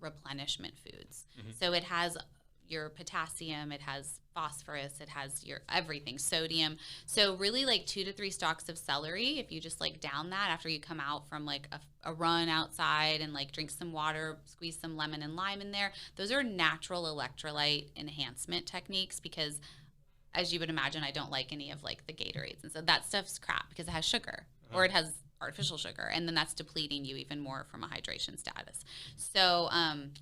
B: replenishment foods. So it has your potassium, it has phosphorus, it has your everything, sodium. So really like 2 to 3 stalks of celery, if you just like down that after you come out from like a run outside and like drink some water, squeeze some lemon and lime in there, those are natural electrolyte enhancement techniques because as you would imagine, I don't like any of like the Gatorades. And so that stuff's crap because it has sugar or it has artificial sugar, and then that's depleting you even more from a hydration status. So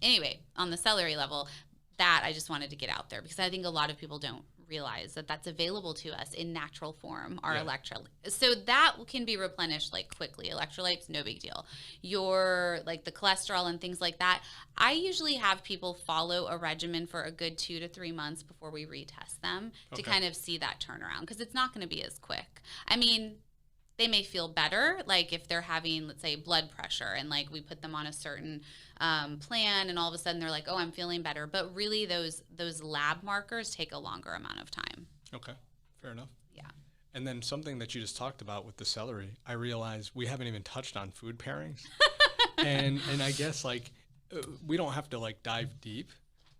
B: anyway, on the celery level, that I just wanted to get out there, because I think a lot of people don't realize that that's available to us in natural form, our electrolytes. So that can be replenished like quickly. Electrolytes, no big deal. Your like the cholesterol and things like that, I usually have people follow a regimen for a good 2 to 3 months before we retest them to kind of see that turnaround, because it's not going to be as quick. I mean, they may feel better, like if they're having, let's say, blood pressure, and like we put them on a certain plan, and all of a sudden they're like, oh, I'm feeling better. But really, those lab markers take a longer amount of time.
A: Okay, fair enough.
B: Yeah.
A: And then something that you just talked about with the celery, I realized we haven't even touched on food pairings. and I guess like we don't have to like dive deep,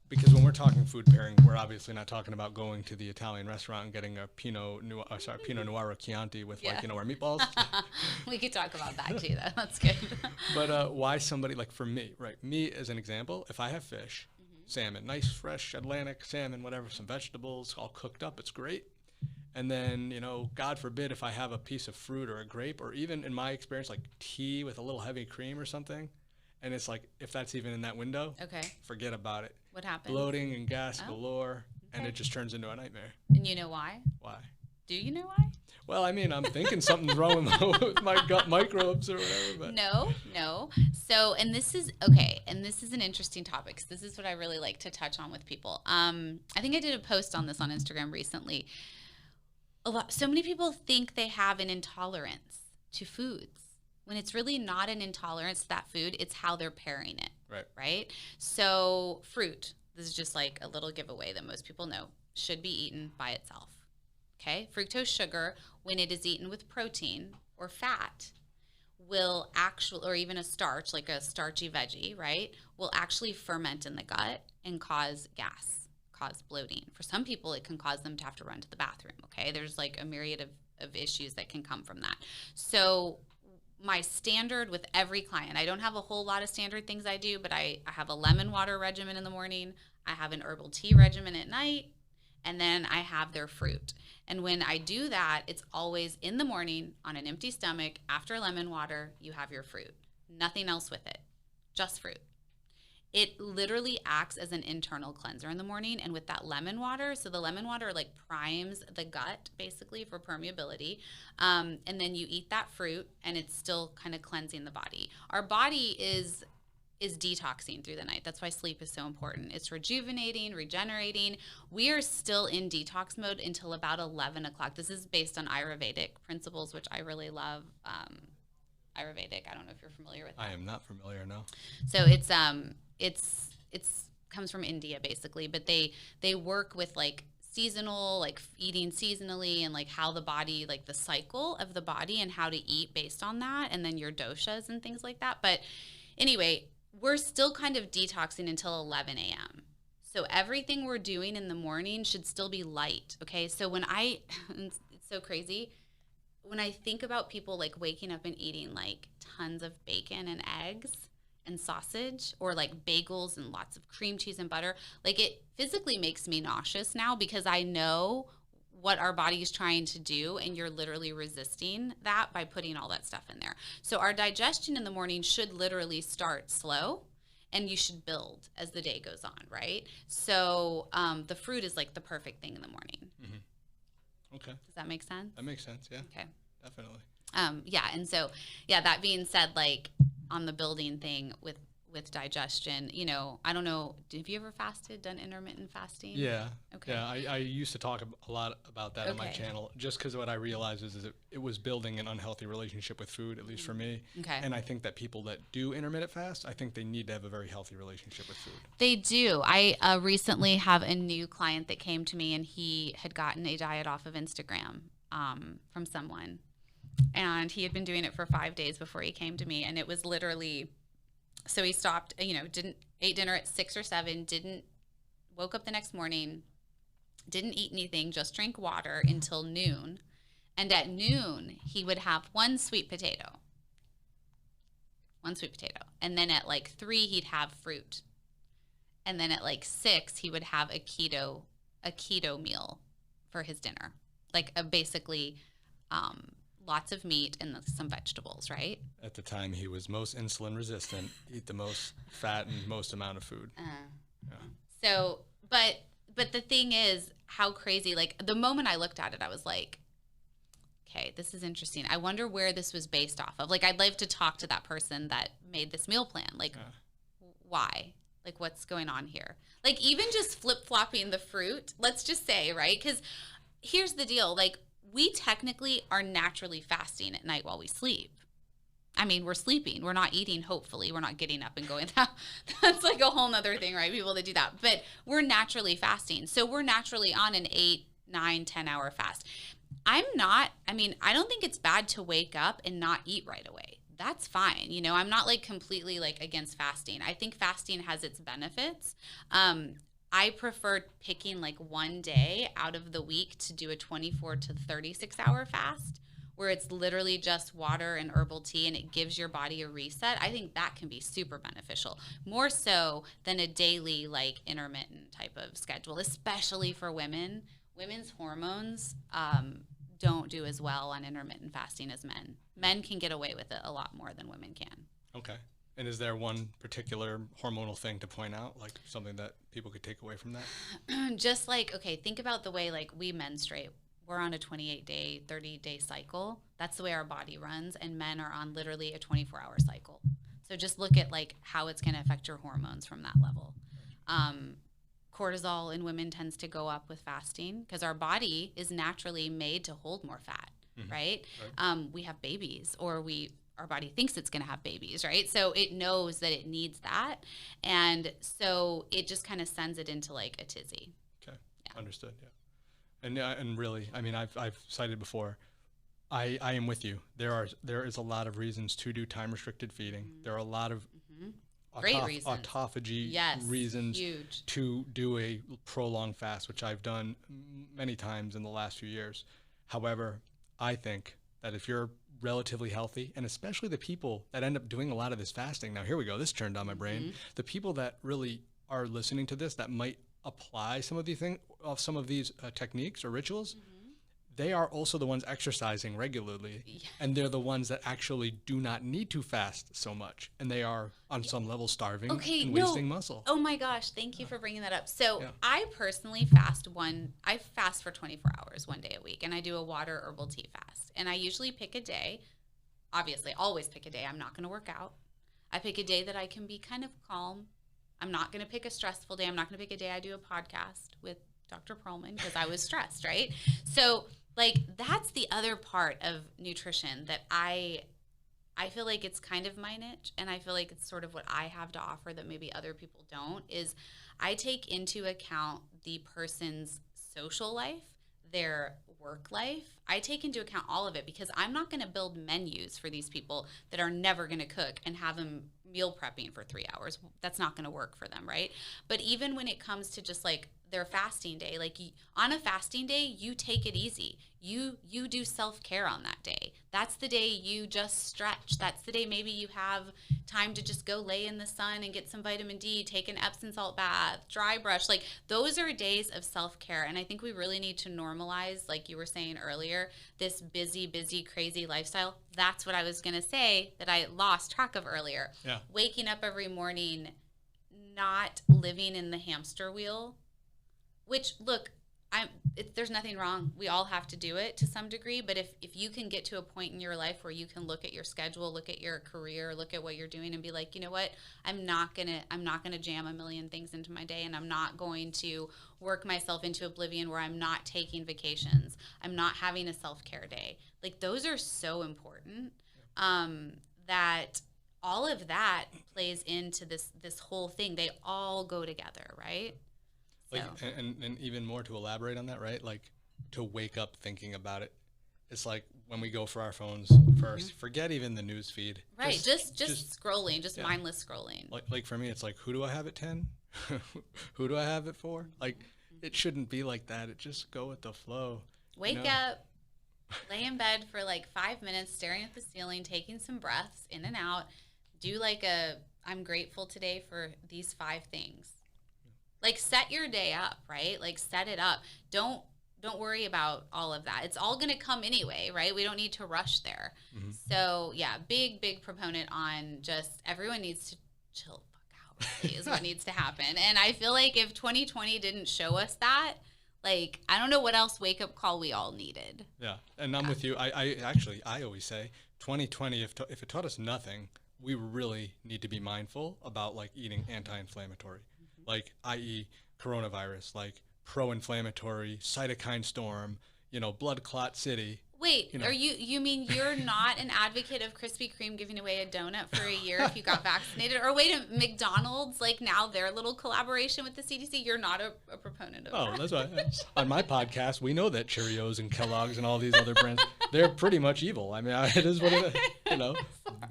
A: because when we're talking food pairing, we're obviously not talking about going to the Italian restaurant and getting a Pinot Noir Chianti with like, our meatballs.
B: We could talk about that too, though. That's good.
A: But why somebody, like for me, right? Me as an example, if I have fish, salmon, nice fresh Atlantic salmon, whatever, some vegetables, all cooked up, it's great. And then, God forbid if I have a piece of fruit or a grape, or even in my experience, like tea with a little heavy cream or something. And it's like, if that's even in that window, forget about it.
B: What happened?
A: Bloating and gas galore, and it just turns into a nightmare.
B: And you know why?
A: Why?
B: Do you know why?
A: Well, I mean, I'm thinking something's wrong with my gut microbes or whatever. But.
B: No. So, and this is an interesting topic, 'cause this is what I really like to touch on with people. I think I did a post on this on Instagram recently. So many people think they have an intolerance to foods, when it's really not an intolerance to that food. It's how they're pairing it. Right? So fruit, this is just like a little giveaway that most people know, should be eaten by itself. Okay? Fructose sugar, when it is eaten with protein or fat, will actually, or even a starch, like a starchy veggie, right, will actually ferment in the gut and cause gas, cause bloating. For some people, it can cause them to have to run to the bathroom. Okay? There's like a myriad of issues that can come from that. So my standard with every client, I don't have a whole lot of standard things I do, but I have a lemon water regimen in the morning, I have an herbal tea regimen at night, and then I have their fruit. And when I do that, it's always in the morning on an empty stomach. After lemon water, you have your fruit. Nothing else with it, just fruit. It literally acts as an internal cleanser in the morning, and with that lemon water, so the lemon water like primes the gut basically for permeability, and then you eat that fruit and it's still kind of cleansing the body. Our body is detoxing through the night. That's why sleep is so important. It's rejuvenating, regenerating. We are still in detox mode until about 11 o'clock. This is based on Ayurvedic principles, which I really love. Ayurvedic, I don't know if you're familiar with that.
A: I am not familiar, no.
B: So it's comes from India basically, but they work with like seasonal, like eating seasonally, and like how the body, like the cycle of the body and how to eat based on that, and then your doshas and things like that. But anyway, we're still kind of detoxing until 11 a.m. So everything we're doing in the morning should still be light. Okay. So it's so crazy. When I think about people like waking up and eating like tons of bacon and eggs and sausage, or like bagels and lots of cream cheese and butter, like it physically makes me nauseous now, because I know what our body is trying to do, and you're literally resisting that by putting all that stuff in there. So our digestion in the morning should literally start slow, and you should build as the day goes on, right? So the fruit is like the perfect thing in the morning.
A: Mm-hmm. Okay. Does
B: that make sense?
A: That makes sense, yeah.
B: Okay.
A: Definitely.
B: And so, that being said, like on the building thing with digestion, I don't know, have you ever done intermittent fasting?
A: Yeah.
B: Okay.
A: Yeah, I used to talk a lot about that on my channel, just because what I realized is it was building an unhealthy relationship with food, at least for me.
B: Okay.
A: And I think that people that do intermittent fast, I think they need to have a very healthy relationship with food.
B: They do. I recently have a new client that came to me, and he had gotten a diet off of Instagram from someone. And he had been doing it for 5 days before he came to me, and it was literally... So he stopped, ate dinner at 6 or 7, woke up the next morning, didn't eat anything, just drank water until noon. And at noon, he would have one sweet potato. And then at like 3, he'd have fruit. And then at like 6, he would have a keto meal for his dinner. Like basically lots of meat and some vegetables, right?
A: At the time, he was most insulin resistant, eat the most fat and most amount of food.
B: Yeah. So But the thing is, how crazy, like the moment I looked at it, I was like, okay, this is interesting. I wonder where this was based off of. Like, I'd like to talk to that person that made this meal plan. Like, why? Like, what's going on here? Like, even just flip-flopping the fruit, let's just say, right? Because here's the deal. Like, we technically are naturally fasting at night while we sleep. I mean, we're sleeping. We're not eating, hopefully. We're not getting up and going. That's like a whole nother thing, right? People that do that. But we're naturally fasting. So we're naturally on an 8, 9, 10-hour fast. I don't think it's bad to wake up and not eat right away. That's fine. You know, I'm not like completely like against fasting. I think fasting has its benefits. I prefer picking like one day out of the week to do a 24 to 36 hour fast where it's literally just water and herbal tea and it gives your body a reset. I think that can be super beneficial, more so than a daily like intermittent type of schedule, especially for women. Women's hormones don't do as well on intermittent fasting as men. Men can get away with it a lot more than women can.
A: Okay. And is there one particular hormonal thing to point out, like something that people could take away from that?
B: Just like, okay, think about the way like we menstruate. We're on a 28-day, 30-day cycle. That's the way our body runs, and men are on literally a 24-hour cycle. So just look at like how it's going to affect your hormones from that level. Cortisol in women tends to go up with fasting because our body is naturally made to hold more fat, right? We have babies, or our body thinks it's going to have babies, right? So it knows that it needs that, and so it just kind of sends it into like a tizzy.
A: Okay, yeah. Understood. Yeah. And really, I mean, I've cited before, I am with you. There is a lot of reasons to do time restricted feeding. There are a lot of
B: great reasons,
A: autophagy reasons huge. To do a prolonged fast, which I've done many times in the last few years. However, I think that if you're relatively healthy, and especially the people that end up doing a lot of this fasting, now here we go, this turned on my brain, the people that really are listening to this that might apply some of these techniques or rituals, they are also the ones exercising regularly, and they're the ones that actually do not need to fast so much, and they are on some level starving and wasting muscle.
B: Oh my gosh, thank you for bringing that up. So I personally fast for 24 hours 1 day a week, and I do a water herbal tea fast, and I usually pick a day. Obviously, always pick a day. I'm not going to work out. I pick a day that I can be kind of calm. I'm not going to pick a stressful day. I'm not going to pick a day I do a podcast with Dr. Pearlman because I was stressed, right? So like that's the other part of nutrition that I feel like it's kind of my niche, and I feel like it's sort of what I have to offer that maybe other people don't, is I take into account the person's social life, their work life. I take into account all of it because I'm not going to build menus for these people that are never going to cook and have them meal prepping for 3 hours. That's not going to work for them, right? But even when it comes to just like their fasting day, like on a fasting day, you take it easy. You do self-care on that day. That's the day you just stretch. That's the day maybe you have time to just go lay in the sun and get some vitamin D, take an Epsom salt bath, dry brush. Like those are days of self-care. And I think we really need to normalize, like you were saying earlier, this busy, crazy lifestyle. That's what I was going to say that I lost track of earlier.
A: Yeah.
B: Waking up every morning, not living in the hamster wheel, which look, there's nothing wrong. We all have to do it to some degree, but if you can get to a point in your life where you can look at your schedule, look at your career, look at what you're doing and be like, you know what, I'm not gonna jam a million things into my day, and I'm not going to work myself into oblivion where I'm not taking vacations. I'm not having a self-care day. Like those are so important, that all of that plays into this whole thing. They all go together, right?
A: Like, and even more to elaborate on that, right? Like to wake up thinking about it. It's like when we go for our phones first, forget even the news feed.
B: Right. Just scrolling, mindless scrolling.
A: Like for me, it's like, who do I have at 10? Who do I have it for? Like it shouldn't be like that. It just go with the flow.
B: Wake up, lay in bed for like 5 minutes, staring at the ceiling, taking some breaths in and out. Do like I'm grateful today for these 5 things. Like set your day up, right? Like set it up. Don't worry about all of that. It's all going to come anyway, right? We don't need to rush there. So yeah, big proponent on just everyone needs to chill the fuck out, is what needs to happen. And I feel like if 2020 didn't show us that, like, I don't know what else wake-up call we all needed.
A: Yeah, and I'm with you. I always say 2020, if it taught us nothing, we really need to be mindful about like eating anti-inflammatory, like i.e. coronavirus, like pro-inflammatory, cytokine storm, blood clot city.
B: Wait, you mean you're not an advocate of Krispy Kreme giving away a donut for a year if you got vaccinated? Or wait, McDonald's, like now their little collaboration with the CDC, you're not a proponent of that?
A: Oh, that's right. On my podcast, we know that Cheerios and Kellogg's and all these other brands, they're pretty much evil. I mean, it is what it is.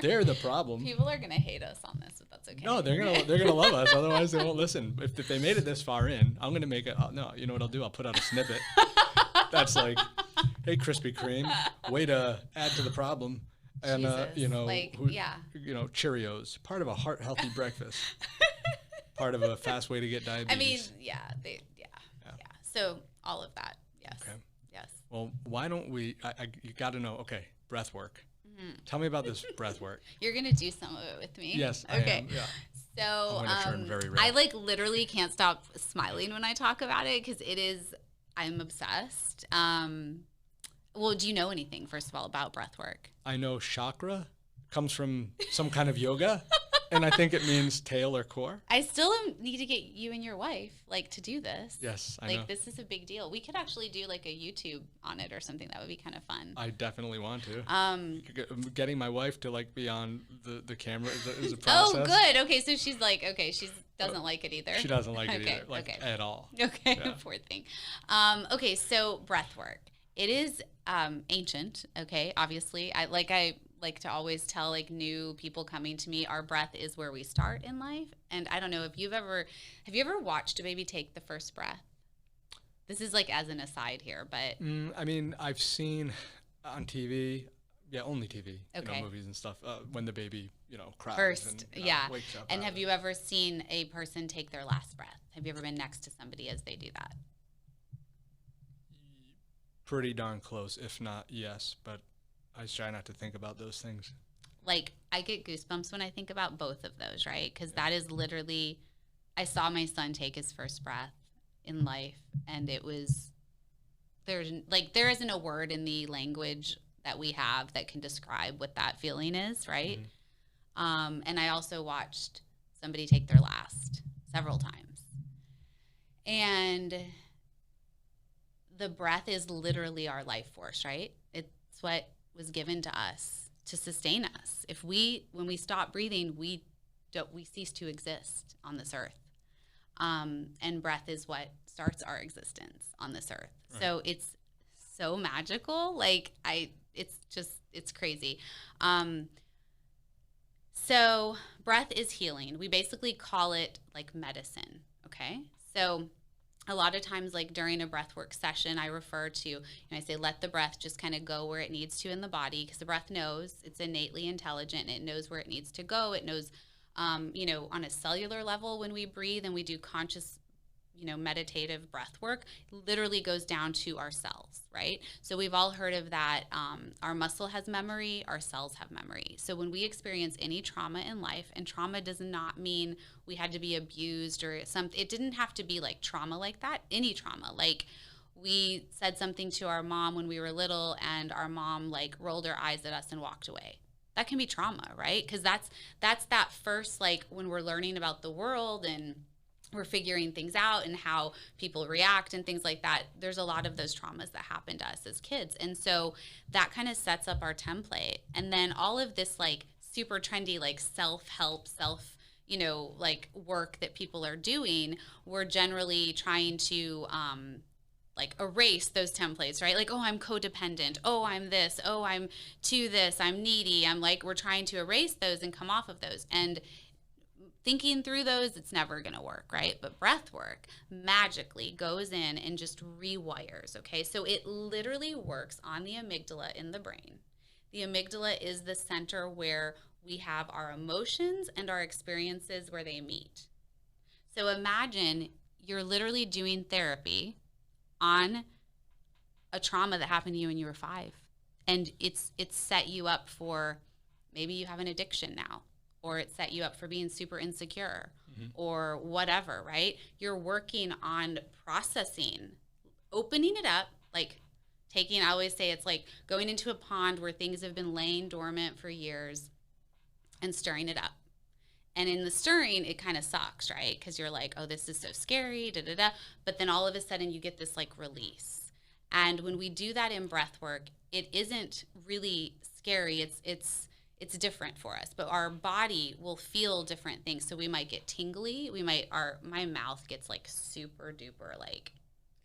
A: They're the problem.
B: People are going to hate us on this, but that's okay.
A: No, they're gonna love us. Otherwise, they won't listen. If they made it this far in, I'm going to make it. No, you know what I'll do? I'll put out a snippet. That's like, hey, Krispy Kreme, way to add to the problem. And, Cheerios, part of a heart-healthy breakfast. Part of a fast way to get diabetes.
B: I mean, yeah. So all of that, yes.
A: Okay.
B: Yes.
A: Well, why don't we, you got to know, okay, breath work. Mm-hmm. Tell me about this breath work.
B: You're going to do some of it with me?
A: Yes,
B: okay.
A: I am, yeah.
B: So
A: I'm gonna turn very red.
B: I like literally can't stop smiling when I talk about it because I'm obsessed. Well, do you know anything, first of all, about breath work?
A: I know chakra comes from some kind of yoga, and I think it means tail or core.
B: I still need to get you and your wife, to do this.
A: Yes, I know.
B: This is a big deal. We could actually do, a YouTube on it or something. That would be kind of fun.
A: I definitely want to. Getting my wife to, be on the camera is a process.
B: Oh, good. Okay, so she's she doesn't like it either.
A: She doesn't like it either, at all.
B: Okay, yeah. Poor thing. Okay, so breath work. It is ancient, okay, obviously. I like to always tell new people coming to me, our breath is where we start in life. And I don't know if have you ever watched a baby take the first breath? This is as an aside here, but
A: I mean, I've seen on TV, only TV,
B: okay.
A: Movies and stuff, when the baby, cries
B: first,
A: and wakes up.
B: And have you ever seen a person take their last breath? Have you ever been next to somebody as they do that?
A: Pretty darn close, if not yes, but I try not to think about those things.
B: I get goosebumps when I think about both of those, right? Because that is literally, I saw my son take his first breath in life, and it was, there isn't a word in the language that we have that can describe what that feeling is, right? Mm-hmm. And I also watched somebody take their last several times. And the breath is literally our life force, right? It's what was given to us to sustain us. When we stop breathing, we cease to exist on this earth. And breath is what starts our existence on this earth. Right. So it's so magical. It's crazy. So breath is healing. We basically call it medicine. Okay. So a lot of times, during a breathwork session, I refer to, I say, let the breath just kind of go where it needs to in the body, because the breath knows, it's innately intelligent, and it knows where it needs to go. It knows, on a cellular level, when we breathe and we do conscious, meditative breath work, literally goes down to our cells, right? So we've all heard of that. Our muscle has memory, our cells have memory. So when we experience any trauma in life, and trauma does not mean we had to be abused or something, it didn't have to be trauma like that, any trauma. We said something to our mom when we were little, and our mom rolled her eyes at us and walked away. That can be trauma, right? Because that's that first, when we're learning about the world and we're figuring things out and how people react and things like that. There's a lot of those traumas that happen to us as kids. And so that kind of sets up our template. And then all of this super trendy, self-help, work that people are doing, we're generally trying to erase those templates, right? Oh, I'm codependent. Oh, I'm this. Oh, I'm to this. I'm needy. We're trying to erase those and come off of those. And thinking through those, it's never going to work, right? But breath work magically goes in and just rewires, okay? So it literally works on the amygdala in the brain. The amygdala is the center where we have our emotions and our experiences where they meet. So imagine you're literally doing therapy on a trauma that happened to you when you were 5. And it's set you up for, maybe you have an addiction now. or it set you up for being super insecure or whatever, right? You're working on processing, opening it up, like I always say it's like going into a pond where things have been laying dormant for years and stirring it up. And in the stirring, it kind of sucks, right? Because you're like, oh, this is so scary, da da da. But then all of a sudden you get this like release. And when we do that in breath work, it isn't really scary. It's different for us, but our body will feel different things. So we might get tingly. My mouth gets like super duper, like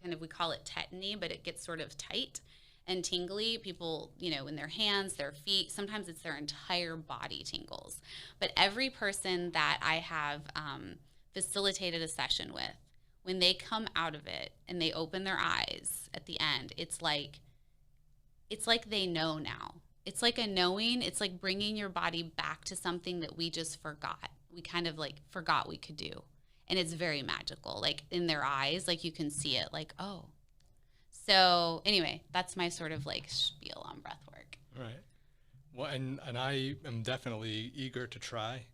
B: kind of, we call it tetany, but it gets sort of tight and tingly. People, in their hands, their feet, sometimes it's their entire body tingles. But every person that I have facilitated a session with, when they come out of it and they open their eyes at the end, it's like they know now. It's like a knowing. It's like bringing your body back to something that we just forgot. We kind of like forgot we could do. And it's very magical. Like in their eyes, like you can see it, like, oh. So anyway, that's my sort of like spiel on breath work.
A: Right. Well, and I am definitely eager to try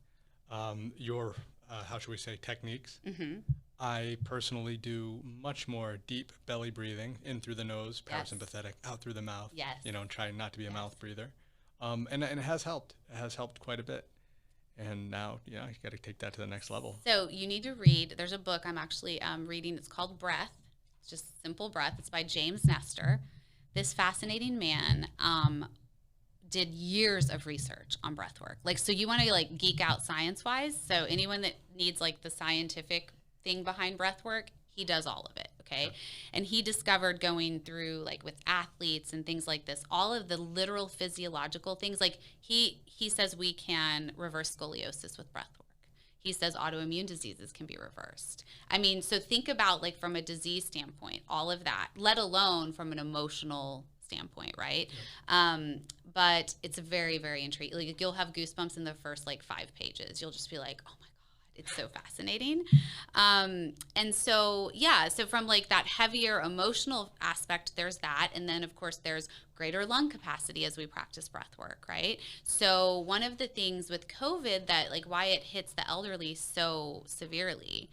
A: your, how should we say, techniques. Mm-hmm. I personally do much more deep belly breathing, in through the nose, parasympathetic, out through the mouth.
B: Yes.
A: Trying not to be a mouth breather. And it has helped. It has helped quite a bit. And now, you got to take that to the next level.
B: So you need to read. There's a book I'm actually reading. It's called Breath. It's just simple breath. It's by James Nestor. This fascinating man did years of research on breath work. Like, so you want to like geek out science-wise. So anyone that needs like the scientific thing behind breath work, he does all of it. Okay. Yeah. And he discovered going through like with athletes and things like this, all of the literal physiological things. Like he says we can reverse scoliosis with breath work. He says autoimmune diseases can be reversed. I mean, so think about like from a disease standpoint, all of that, let alone from an emotional standpoint, right? Yeah. But it's very, very intriguing. Like you'll have goosebumps in the first like 5 pages. You'll just be like, oh my God. It's so fascinating. And so, so from like that heavier emotional aspect, there's that. And then of course there's greater lung capacity as we practice breath work, right? So one of the things with COVID that like why it hits the elderly so severely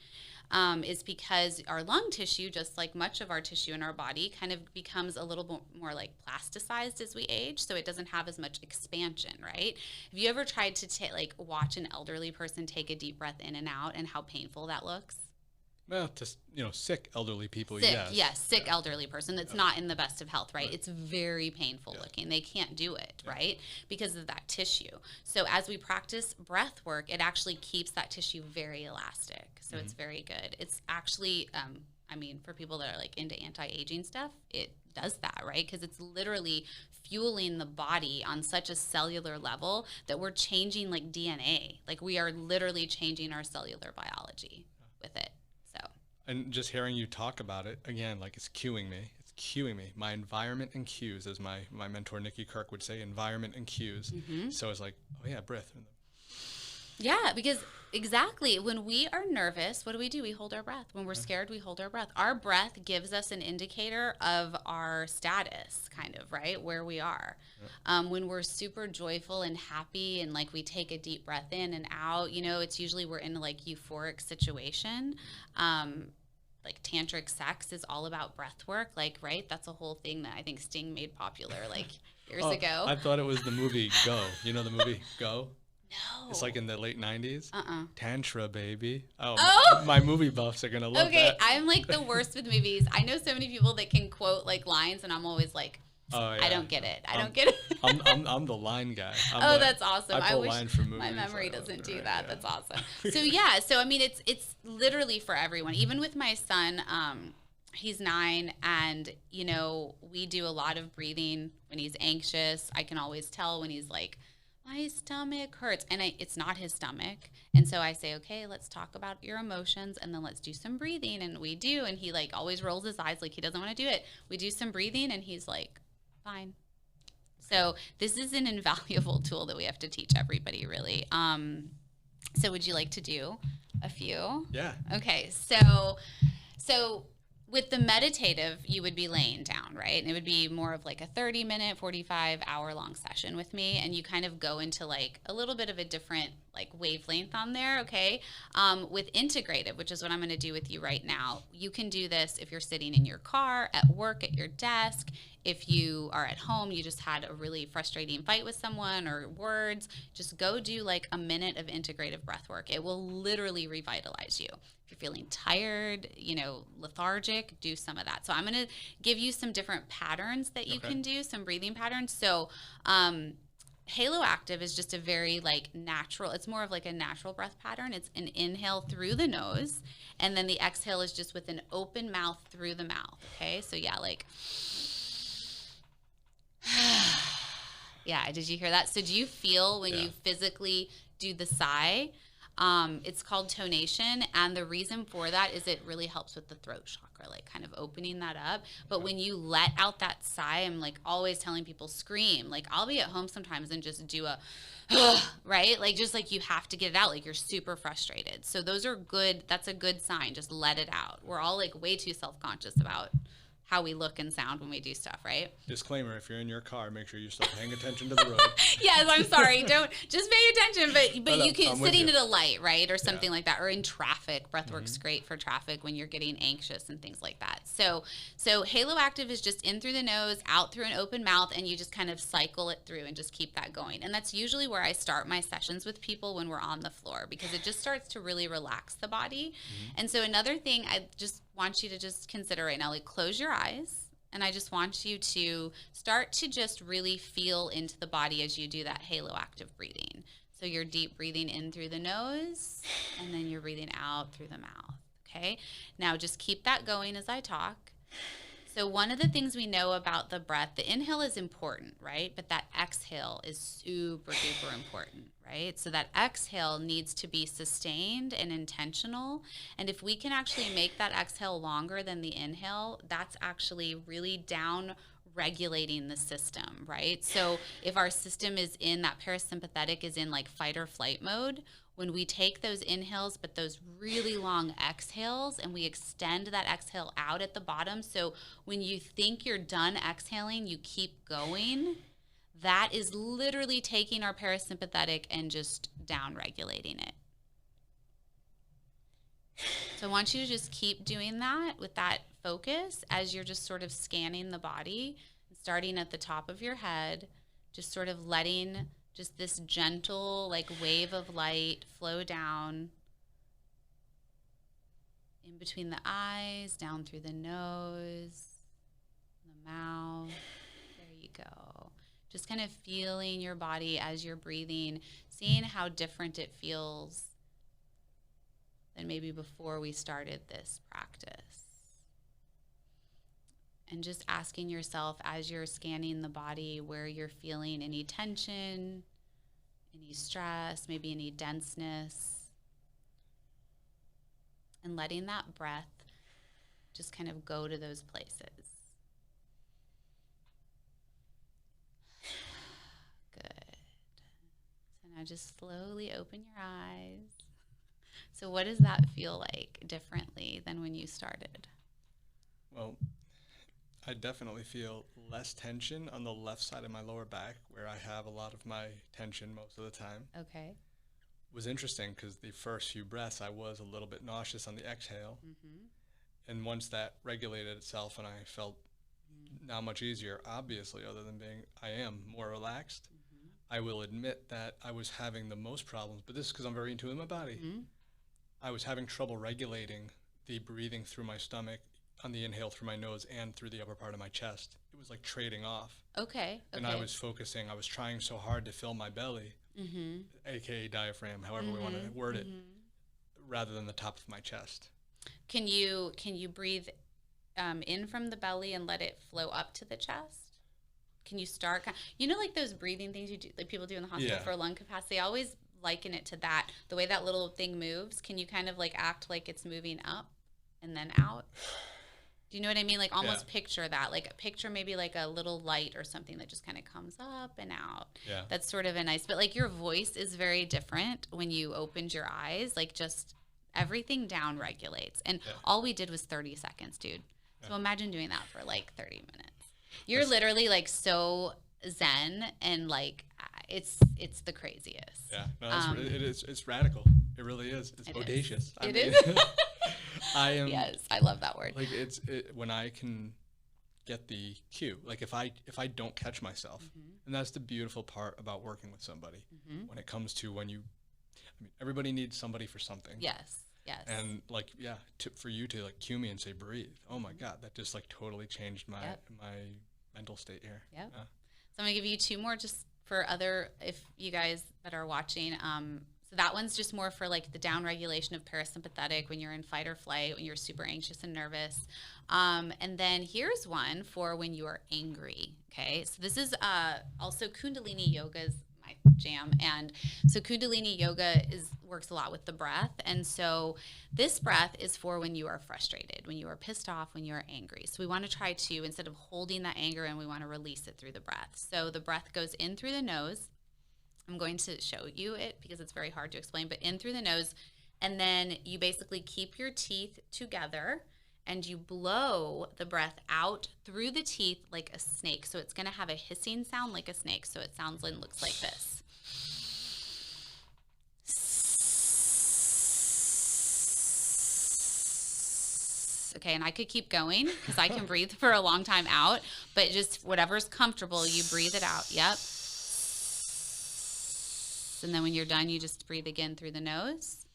B: is because our lung tissue, just like much of our tissue in our body, kind of becomes a little more like plasticized as we age, so it doesn't have as much expansion, right? Have you ever tried to like watch an elderly person take a deep breath in and out and how painful that looks?
A: Well, just, sick elderly people,
B: sick elderly person that's not in the best of health, right? It's very painful looking. They can't do it, right? Because of that tissue. So as we practice breath work, it actually keeps that tissue very elastic. So it's very good. It's actually, for people that are like into anti-aging stuff, it does that, right? Because it's literally fueling the body on such a cellular level that we're changing like DNA. Like we are literally changing our cellular biology with it.
A: And just hearing you talk about it, again, like it's cueing me. It's cueing me. My environment and cues, as my mentor, Nikki Kirk, would say, environment and cues. Mm-hmm. So it's like, oh yeah, breath.
B: Yeah, because exactly. When we are nervous, what do? We hold our breath. When we're scared, we hold our breath. Our breath gives us an indicator of our status, kind of, right? Where we are. Yeah. When we're super joyful and happy and like we take a deep breath in and out, it's usually we're in a like euphoric situation. Like tantric sex is all about breath work, like, right? That's a whole thing that I think Sting made popular like years ago.
A: I thought it was the movie Go. You know the movie Go?
B: No.
A: It's like in the late 90s. Tantra, baby. Oh. My movie buffs are going to love that.
B: Okay, I'm like the worst with movies. I know so many people that can quote like lines and I'm always like, I don't get it. I don't get it.
A: I'm the line guy.
B: That's awesome.
A: I wish line for movies.
B: My memory doesn't do that. Yeah. That's awesome. So I mean, it's literally for everyone. Even with my son, he's 9, and we do a lot of breathing when he's anxious. I can always tell when he's like, my stomach hurts, and it's not his stomach. And so I say, okay, let's talk about your emotions, and then let's do some breathing. And we do, and he like always rolls his eyes like he doesn't want to do it. We do some breathing, and he's like, fine. So this is an invaluable tool that we have to teach everybody, really. So would you like to do a few?
A: Yeah.
B: Okay. So with the meditative, you would be laying down, right? And it would be more of like a 30-minute, 45-hour-long session with me. And you kind of go into like a little bit of a different like wavelength on there, okay? With integrative, which is what I'm going to do with you right now, you can do this if you're sitting in your car, at work, at your desk. If you are at home, you just had a really frustrating fight with someone or words, just go do like a minute of integrative breath work. It will literally revitalize you. If you're feeling tired, lethargic, do some of that. So I'm going to give you some different patterns that you can do, some breathing patterns. So Halo Active is just a very like natural, it's more of like a natural breath pattern. It's an inhale through the nose, and then the exhale is just with an open mouth through the mouth. Okay, so yeah, like, yeah, did you hear that? So do you feel when you physically do the sigh? It's called tonation, and the reason for that is it really helps with the throat chakra, like kind of opening that up. But when you let out that sigh, I'm like always telling people scream. Like I'll be at home sometimes and just do a right? Like just like you have to get it out, like you're super frustrated. So those are good, that's a good sign. Just let it out. We're all like way too self-conscious about how we look and sound when we do stuff, right?
A: Disclaimer, if you're in your car, make sure you're still paying attention to the road.
B: Yes, I'm sorry. Don't just pay attention, but you can sitting at a light, right? Or something like that, or in traffic. Breath work's great for traffic when you're getting anxious and things like that. So Halo Active is just in through the nose, out through an open mouth, and you just kind of cycle it through and just keep that going. And that's usually where I start my sessions with people when we're on the floor, because it just starts to really relax the body. And so another thing I just want you to just consider right now, like close your eyes. And I just want you to start to just really feel into the body as you do that Halo Active breathing. So you're deep breathing in through the nose, and then you're breathing out through the mouth, okay? Now just keep that going as I talk. So one of the things we know about the breath, the inhale is important, right? But that exhale is super duper important, right? So that exhale needs to be sustained and intentional. And if we can actually make that exhale longer than the inhale, that's actually really down regulating the system, right? So if our system is in that parasympathetic is in like fight or flight mode, when we take those inhales, but those really long exhales, and we extend that exhale out at the bottom. So when you think you're done exhaling, you keep going. That is literally taking our parasympathetic and just down regulating it. So I want you to just keep doing that with that focus as you're just sort of scanning the body, starting at the top of your head, just sort of letting just this gentle like wave of light flow down in between the eyes, down through the nose, the mouth. There you go. Just kind of feeling your body as you're breathing, seeing how different it feels than maybe before we started this practice. And just asking yourself as you're scanning the body where you're feeling any tension, any stress, maybe any denseness, and letting that breath just kind of go to those places. Good. So now just slowly open your eyes. So what does that feel like differently than when you started?
A: Well, I definitely feel less tension on the left side of my lower back, where I have a lot of my tension most of the time.
B: Okay.
A: It was interesting because the first few breaths I was a little bit nauseous on the exhale. And once that regulated itself and I felt now much easier, obviously, other than I am more relaxed, I will admit that I was having the most problems, but this is because I'm very into my body. I was having trouble regulating the breathing through my stomach on the inhale through my nose and through the upper part of my chest. It was like trading off.
B: Okay.
A: And I was focusing, I was trying so hard to fill my belly, aka diaphragm, however we want to word it, rather than the top of my chest.
B: Can you breathe in from the belly and let it flow up to the chest? Can you start, like those breathing things you do, like people do in the hospital for lung capacity? I always liken it to that, the way that little thing moves. Can you kind of like act like it's moving up and then out? Do you know what I mean? Like almost picture that, like picture maybe like a little light or something that just kind of comes up and out. Yeah. That's sort of a nice, but like your voice is very different when you opened your eyes, like just everything down regulates. And all we did was 30 seconds, dude. So imagine doing that for like 30 minutes. You're literally like so zen and like it's the craziest.
A: Yeah, no, it's radical. It really is. It's audacious.
B: It is.
A: I am.
B: Yes, I love that word.
A: Like when I can get the cue. Like if I don't catch myself, and that's the beautiful part about working with somebody. When it comes to everybody needs somebody for something.
B: Yes. Yes.
A: And like, for you to like cue me and say, breathe. Oh my God, that just like totally changed my mental state here.
B: Yep. So I'm gonna give you 2 more just for if you guys that are watching. So that one's just more for like the down regulation of parasympathetic when you're in fight or flight, when you're super anxious and nervous. And then here's one for when you are angry. Okay. So this is also Kundalini Yoga's my jam. And so Kundalini Yoga works a lot with the breath. And so this breath is for when you are frustrated, when you are pissed off, when you are angry. So we want to try to, instead of holding that anger, and we want to release it through the breath. So the breath goes in through the nose. I'm going to show you it because it's very hard to explain, but in through the nose. And then you basically keep your teeth together and you blow the breath out through the teeth like a snake. So it's going to have a hissing sound like a snake. So it sounds and looks like this. Okay, and I could keep going because I can breathe for a long time out, but just whatever's comfortable, you breathe it out. Yep. And then when you're done, you just breathe again through the nose.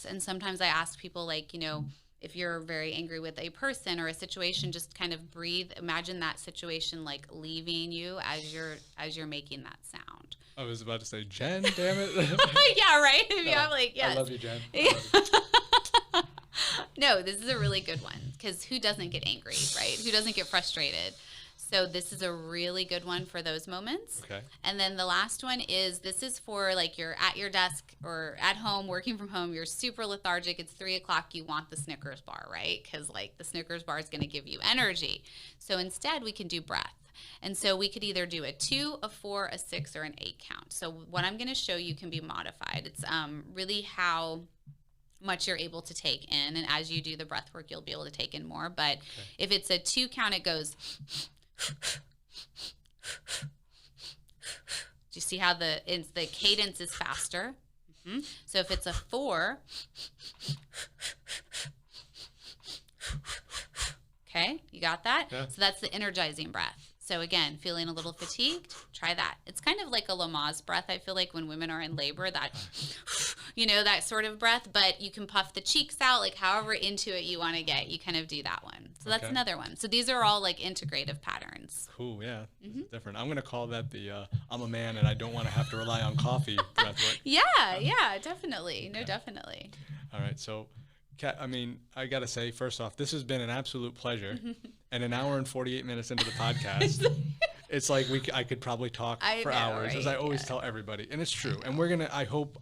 B: And sometimes I ask people, like, if you're very angry with a person or a situation, just kind of breathe. Imagine that situation like leaving you as you're making that sound.
A: I was about to say, Jen, damn it.
B: Yeah, right? I'm like, yes.
A: I love you, Jen.
B: No, this is a really good one because who doesn't get angry, right? Who doesn't get frustrated? So this is a really good one for those moments. Okay. And then the last one this is for like you're at your desk or at home, working from home, you're super lethargic, it's 3:00, you want the Snickers bar, right? Because like the Snickers bar is going to give you energy. So instead we can do breath. And so we could either do a 2, a 4, a 6, or an 8 count. So what I'm going to show you can be modified. It's really how much you're able to take in. And as you do the breath work, you'll be able to take in more. But if it's a 2 count, it goes... Do you see how the cadence is faster? So if it's a 4, okay, you got that? Yeah. So that's the energizing breath. So again, feeling a little fatigued, try that. It's kind of like a Lamaze breath. I feel like when women are in labor, that, that sort of breath, but you can puff the cheeks out, like however into it you want to get, you kind of do that one. So that's another one. So these are all like integrative patterns.
A: Cool, yeah. Different. I'm going to call that the I'm a man and I don't want to have to rely on coffee breath work.
B: Yeah, definitely. No, definitely.
A: All right, so Kat, I got to say, first off, this has been an absolute pleasure. And an hour and 48 minutes into the podcast, it's like I could probably talk for hours, right? As I always tell everybody. And it's true. And we're going to, I hope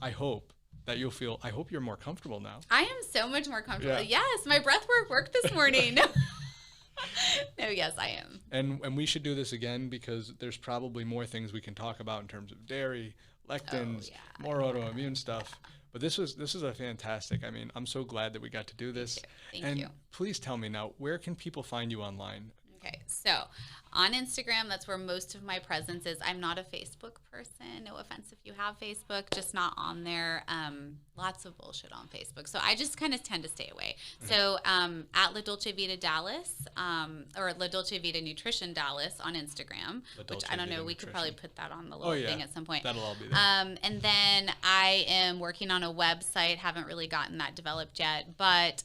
A: that you'll feel, I hope you're more comfortable now.
B: I am so much more comfortable. Yeah. Yes, my breath work worked this morning. No, yes, I am. And
A: we should do this again because there's probably more things we can talk about in terms of dairy, lectins, more autoimmune stuff. But this is a fantastic. I'm so glad that we got to do this.
B: Thank you.
A: Please tell me now, where can people find you online?
B: Okay, so on Instagram, that's where most of my presence is. I'm not a Facebook person. No offense if you have Facebook, just not on there. Lots of bullshit on Facebook. So I just kind of tend to stay away. So at La Dolce Vita Dallas or La Dolce Vita Nutrition Dallas on Instagram, which I don't know. We could probably put that on the little thing at some point.
A: That'll all be there.
B: And then I am working on a website. Haven't really gotten that developed yet, but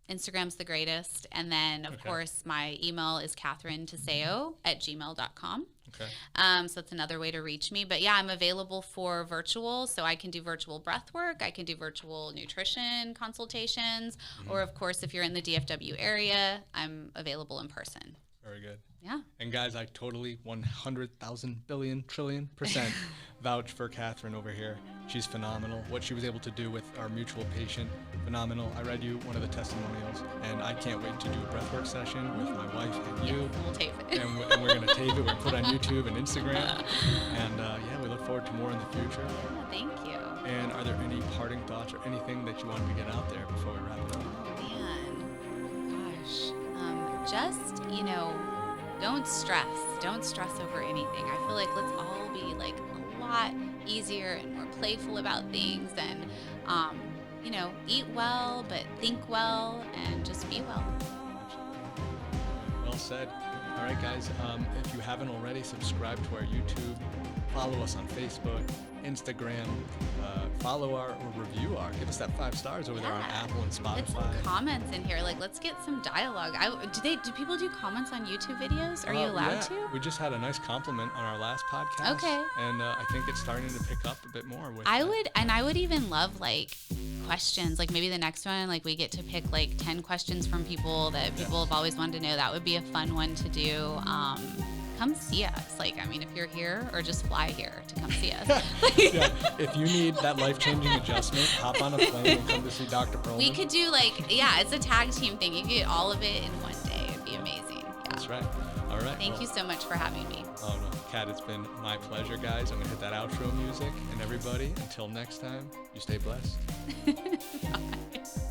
B: Instagram's the greatest. And then, of course, my email is Catherine Tiseo @gmail.com. Okay. So that's another way to reach me. But, yeah, I'm available for virtual. So I can do virtual breath work. I can do virtual nutrition consultations. Or, of course, if you're in the DFW area, I'm available in person.
A: Very good.
B: Yeah.
A: And guys, I totally 100,000 billion trillion % vouch for Catherine over here. She's phenomenal. What she was able to do with our mutual patient, phenomenal. I read you one of the testimonials, and I can't wait to do a breathwork session with my wife and you.
B: Yes, we'll tape it.
A: And we're going to tape it. We're going to put it on YouTube and Instagram. And we look forward to more in the future.
B: Yeah, thank you.
A: And are there any parting thoughts or anything that you wanted to get out there before we wrap it up?
B: Man, gosh, just, don't stress. Don't stress over anything. I feel like let's all be like a lot easier and more playful about things, and, eat well, but think well, and just be well.
A: Well said. All right, guys, if you haven't already, subscribe to our YouTube, follow us on Facebook, Instagram, follow or review give us that 5 stars over there on Apple and Spotify.
B: Get some comments in here. Like, let's get some dialogue. Do people do comments on YouTube videos? Are you allowed to?
A: We just had a nice compliment on our last podcast.
B: Okay.
A: And I think it's starting to pick up a bit more.
B: I would even love like questions. Like maybe the next one, like we get to pick like 10 questions from people that people have always wanted to know. That would be a fun one to do. Come see us. Like, I mean, if you're here, or just fly here to come see us.
A: If you need that life-changing adjustment, hop on a plane and come to see Dr. Pearlman.
B: We could do it's a tag team thing. You could get all of it in one day. It'd be amazing. Yeah.
A: That's right. All right.
B: Thank you so much for having me.
A: Oh, no, Kat, it's been my pleasure, guys. I'm going to hit that outro music. And everybody, until next time, you stay blessed.
B: Bye.